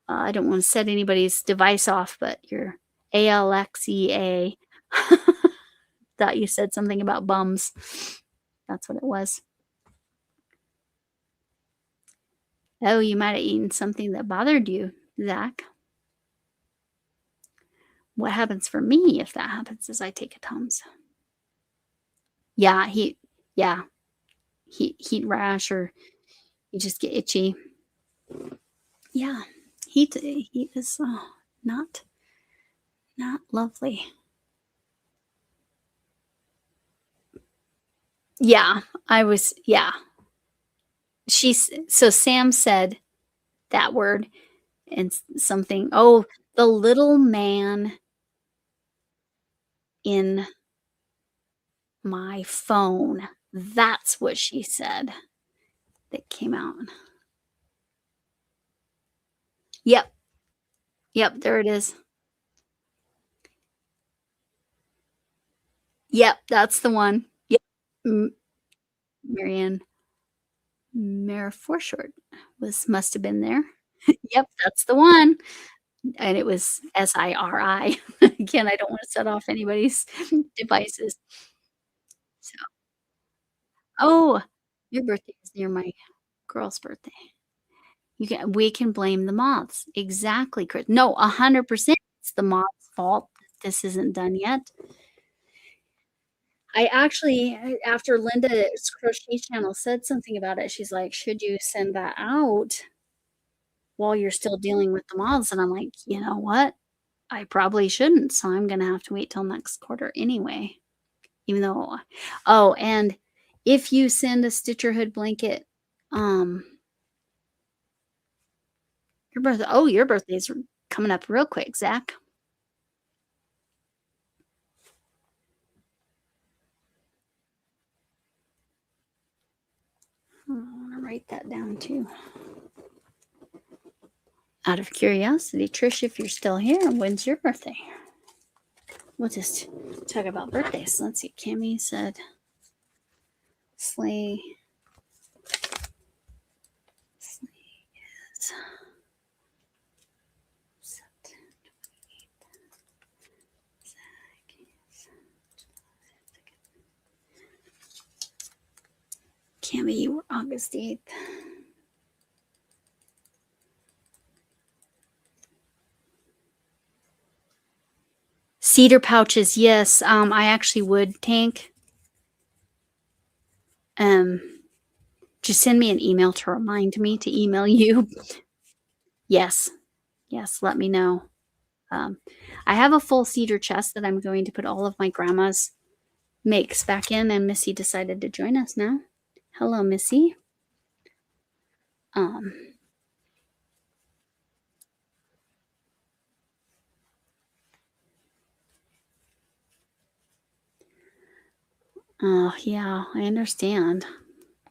I don't wanna set anybody's device off, but your Alexea thought you said something about bums. That's what it was. Oh, you might have eaten something that bothered you, Zach. What happens for me if that happens is I take a Tums. Yeah, yeah, heat rash, or you just get itchy. Yeah, heat is, not not lovely. Yeah, yeah. So Sam said that word and something, "Oh, the little man in my phone." That's what she said that came out. Yep, yep, there it is. Yep, that's the one. Yep, M Marianne Meriforshort must have been there. Yep, that's the one, and it was SIRI. Again, I don't wanna set off anybody's devices. So oh, your birthday is near my girl's birthday. We can blame the moths. Exactly, Chris. No, 100% it's the moth's fault that this isn't done yet. I actually, after Linda's crochet channel said something about it, she's like, "Should you send that out while you're still dealing with the moths?" And I'm like, "You know what? I probably shouldn't, so I'm gonna have to wait till next quarter anyway." Even though oh, and if you send a Stitcherhood blanket, um, your birthday's coming up real quick, Zach. I wanna write that down too. Out of curiosity, Trish, if you're still here, when's your birthday? We'll just talk about birthdays. Let's see. Camille said Slay. Camille, you were August 8th. Cedar pouches, yes. I actually would, Tank. Just send me an email to remind me to email you. Yes. Yes, let me know. Um, I have a full cedar chest that I'm going to put all of my grandma's makes back in, and Missy decided to join us now. Hello, Missy. Um, oh, yeah, I understand.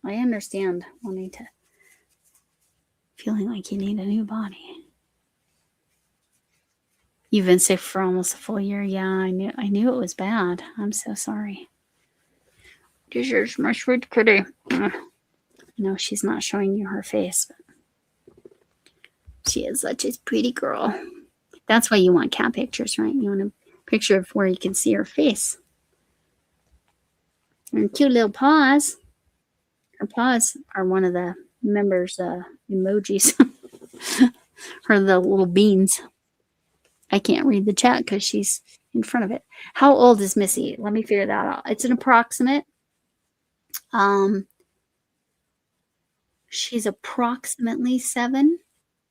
I understand wanting to, feeling like you need a new body. You've been sick for almost a full year. Yeah, I knew it was bad. I'm so sorry. This is my sweet kitty. No, she's not showing you her face, but she is such a pretty girl. That's why you want cat pictures, right? You want a picture of where you can see her face. And cute little paws. Her paws are one of the members' emojis. Her the little beans. I can't read the chat because she's in front of it. How old is Missy? Let me figure that out. It's an approximate. She's approximately 7.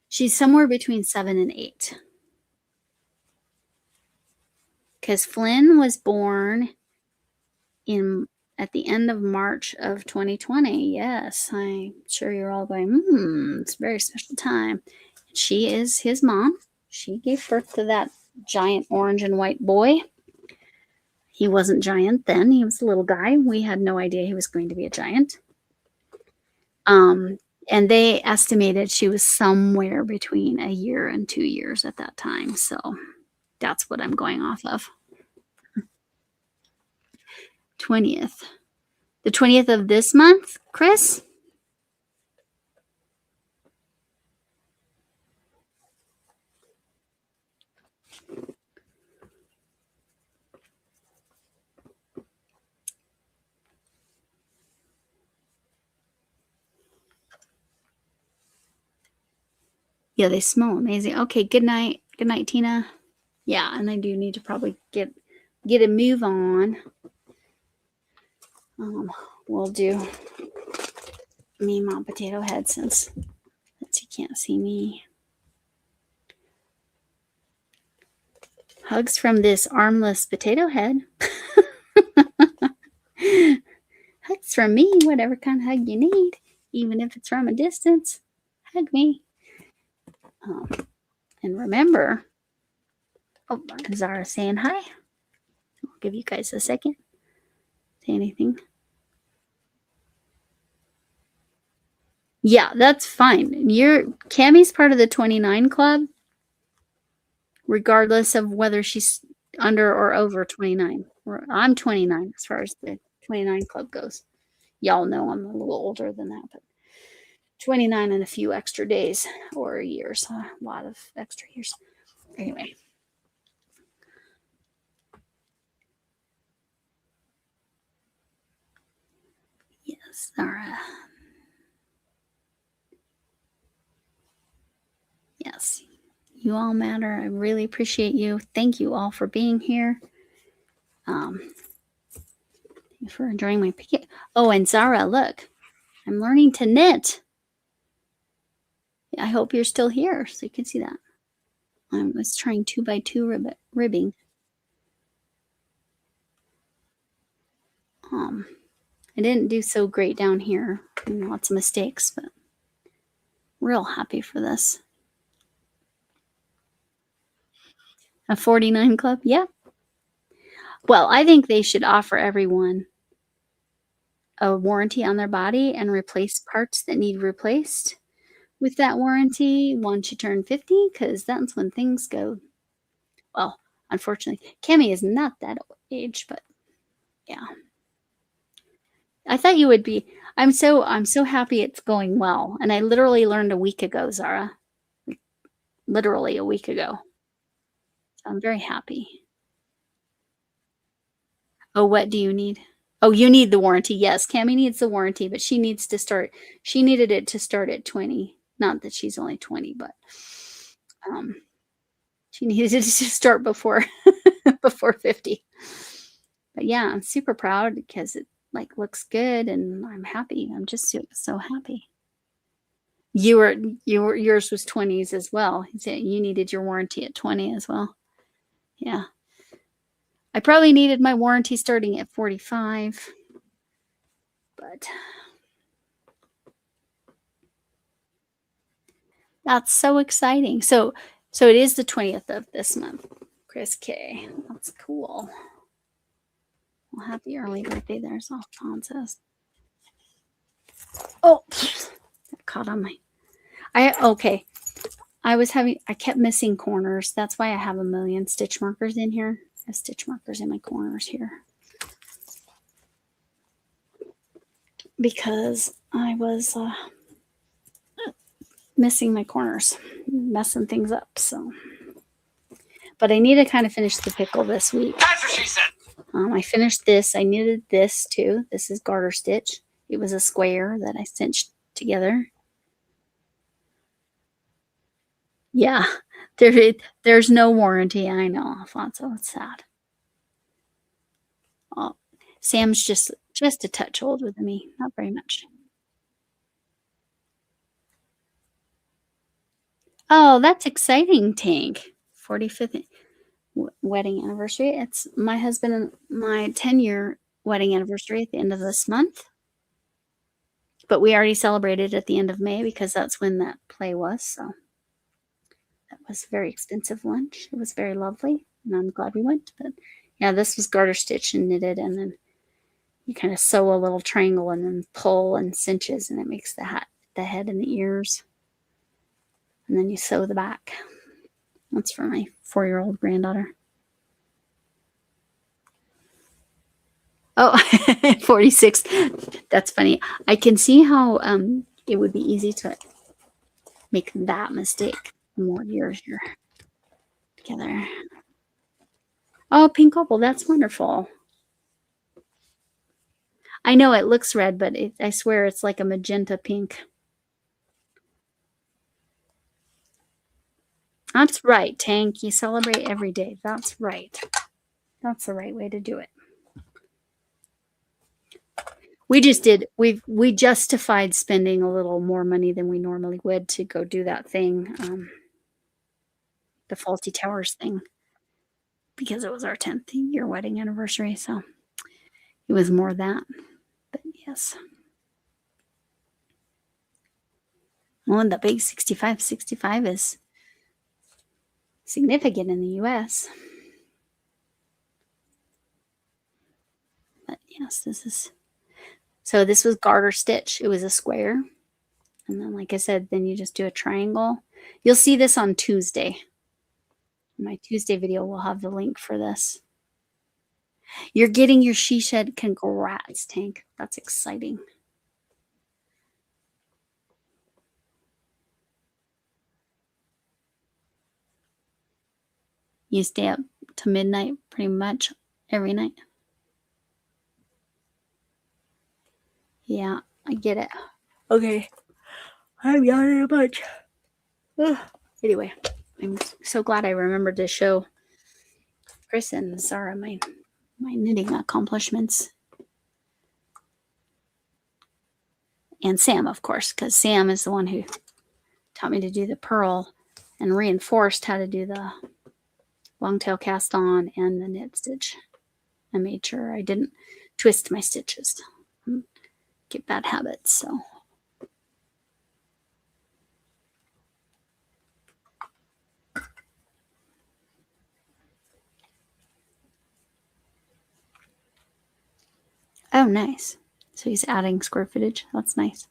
She's somewhere between 7 and 8. Because Flynn was born at the end of March of 2020. Yes, I'm sure you're all going, it's a very special time. She is his mom. She gave birth to that giant orange and white boy. He wasn't giant then. He was a little guy. We had no idea he was going to be a giant. And they estimated she was somewhere between a year and 2 years at that time. So that's what I'm going off of. 20th. The 20th of this month, Chris? Yeah, they smell amazing. Okay, good night. Good night, Tina. Yeah, and I do need to probably get a move on. We'll do me mom potato head since you can't see me. Hugs from this armless potato head. Hugs from me, whatever kind of hug you need, even if it's from a distance. Hug me. And remember, oh, Zara saying hi. I'll give you guys a second. Say anything. Yeah, that's fine. Cammie's part of the 29 club, regardless of whether she's under or over 29. I'm 29 as far as the 29 club goes. Y'all know I'm a little older than that, but 29 and a few extra days or years, a lot of extra years. Anyway. Yes, Zara. Yes, you all matter. I really appreciate you. Thank you all for being here. Thanks for enjoying my picket. Oh, and Zara, look, I'm learning to knit. I hope you're still here so you can see that. I was trying 2x2 ribbing. I didn't do so great down here. Lots of mistakes, but real happy for this. A 49 club? Yeah. Well, I think they should offer everyone a warranty on their body and replace parts that need replaced with that warranty once you turn 50, because that's when things go. Well, unfortunately, Camille is not that age, but yeah. I thought you would be. I'm so happy it's going well. And I literally learned a week ago, Zara. Literally a week ago. So I'm very happy. Oh, what do you need? Oh, you need the warranty. Yes, Cammy needs the warranty, but she needs to start. She needed it to start at 20. Not that she's only 20, but um, she needed it to start before before 50. But yeah, I'm super proud because it like looks good and I'm happy. I'm just so happy. Yours was 20s as well. You said you needed your warranty at 20 as well. Yeah. I probably needed my warranty starting at 45, but that's so exciting. So it is the 20th of this month. Chris K. That's cool. Well, happy early birthday. There's Alphonsus. Oh, that caught on my. Okay. I kept missing corners. That's why I have a million stitch markers in here. I have stitch markers in my corners here. Because I was missing my corners, messing things up. So, but I need to kind of finish the pickle this week. That's what she said. I finished this. I knitted this too. This is garter stitch. It was a square that I cinched together. Yeah, there's no warranty. I know, Alfonso. It's sad. Oh, Sam's just a touch older than me. Not very much. Oh, that's exciting, Tank. 45th wedding anniversary. It's my husband and my 10-year wedding anniversary at the end of this month. But we already celebrated at the end of May because that's when that play was. So that was a very expensive lunch. It was very lovely, and I'm glad we went. But yeah, this was garter stitch and knitted, and then you kind of sew a little triangle and then pull and cinches, and it makes the head and the ears. And then you sew the back. That's for my 4-year-old granddaughter. Oh, 46. That's funny. I can see how it would be easy to make that mistake. More years here together. Oh, pink opal. That's wonderful. I know it looks red, but I swear it's like a magenta pink. That's right, Tank. You celebrate every day. That's right. That's the right way to do it. We just did. We justified spending a little more money than we normally would to go do that thing, the Faulty Towers thing, because it was our 10th year wedding anniversary. So it was more that. But yes. Well, and the big 65 is significant in the U.S. But yes, this was garter stitch. It was a square. And then, like I said, then you just do a triangle. You'll see this on Tuesday. My Tuesday video will have the link for this. You're getting your she shed. Congrats, Tank. That's exciting. You stay up to midnight pretty much every night. Yeah, I get it. Okay. I'm yawning a bunch. Ugh. Anyway, I'm so glad I remembered to show Chris and Zara my knitting accomplishments. And Sam, of course, because Sam is the one who taught me to do the purl and reinforced how to do the long tail cast on and the knit stitch. I made sure I didn't twist my stitches. Get bad habits, so. Oh, nice. So he's adding square footage. That's nice.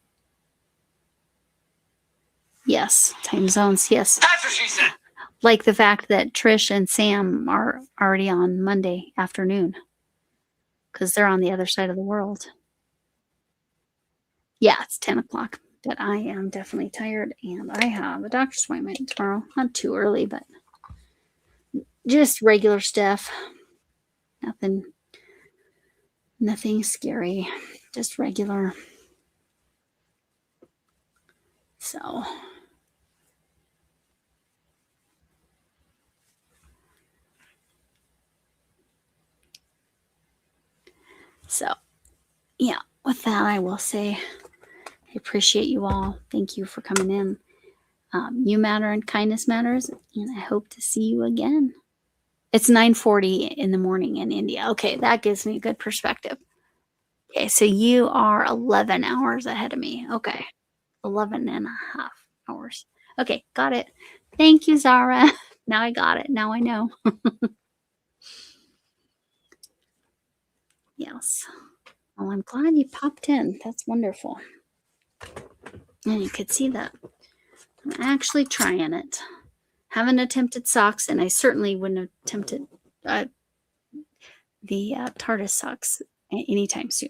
Yes, time zones. Yes. That's what she said. Like the fact that Trish and Sam are already on Monday afternoon because they're on the other side of the world. Yeah, it's 10 o'clock, but I am definitely tired and I have a doctor's appointment tomorrow. Not too early, but just regular stuff. Nothing Nothing scary, just regular. So, yeah, with that, I will say I appreciate you all. Thank you for coming in. You matter and kindness matters, and I hope to see you again. It's 9:40 in the morning in India. Okay, that gives me a good perspective. Okay, so you are 11 hours ahead of me. Okay, 11 and a half hours. Okay, got it. Thank you, Zara. Now I got it. Now I know. Yes. Well, I'm glad you popped in. That's wonderful. And you could see that I'm actually trying it. Haven't attempted socks, and I certainly wouldn't have attempted uh, the TARDIS socks anytime soon.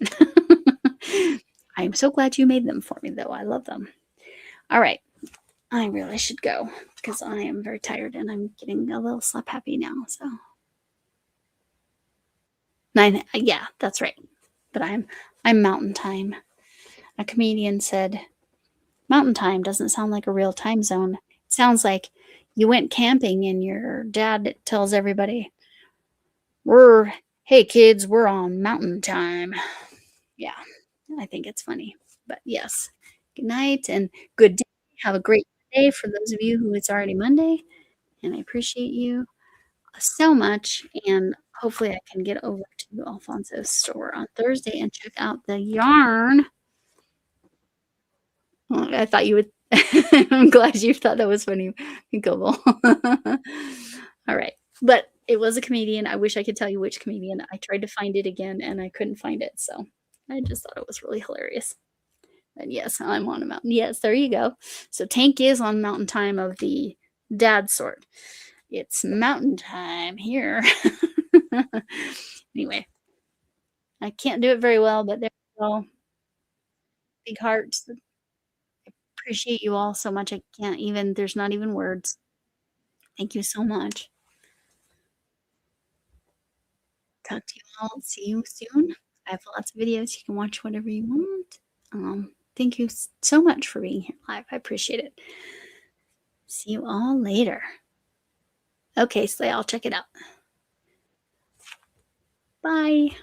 I'm so glad you made them for me, though. I love them. All right. I really should go because I am very tired and I'm getting a little slap happy now. So 9, yeah, that's right. But I'm mountain time. A comedian said, "Mountain time doesn't sound like a real time zone. It sounds like you went camping and your dad tells everybody, hey kids, we're on mountain time." Yeah, I think it's funny. But yes, good night and good day. Have a great day for those of you who it's already Monday. And I appreciate you so much. And hopefully, I can get over to Alfonso's store on Thursday and check out the yarn. Well, I thought you would. I'm glad you thought that was funny. Go. All right. But it was a comedian. I wish I could tell you which comedian. I tried to find it again and I couldn't find it. So I just thought it was really hilarious. And yes, I'm on a mountain. Yes, there you go. So Tank is on mountain time of the dad sort. It's mountain time here. Anyway, I can't do it very well, but there you go. Big hearts. Appreciate you all so much. I can't even, there's not even words. Thank you so much. Talk to you all. See you soon. I have lots of videos. You can watch whatever you want. Thank you so much for being here live. I appreciate it. See you all later. Okay, Slay, I'll check it out. Bye.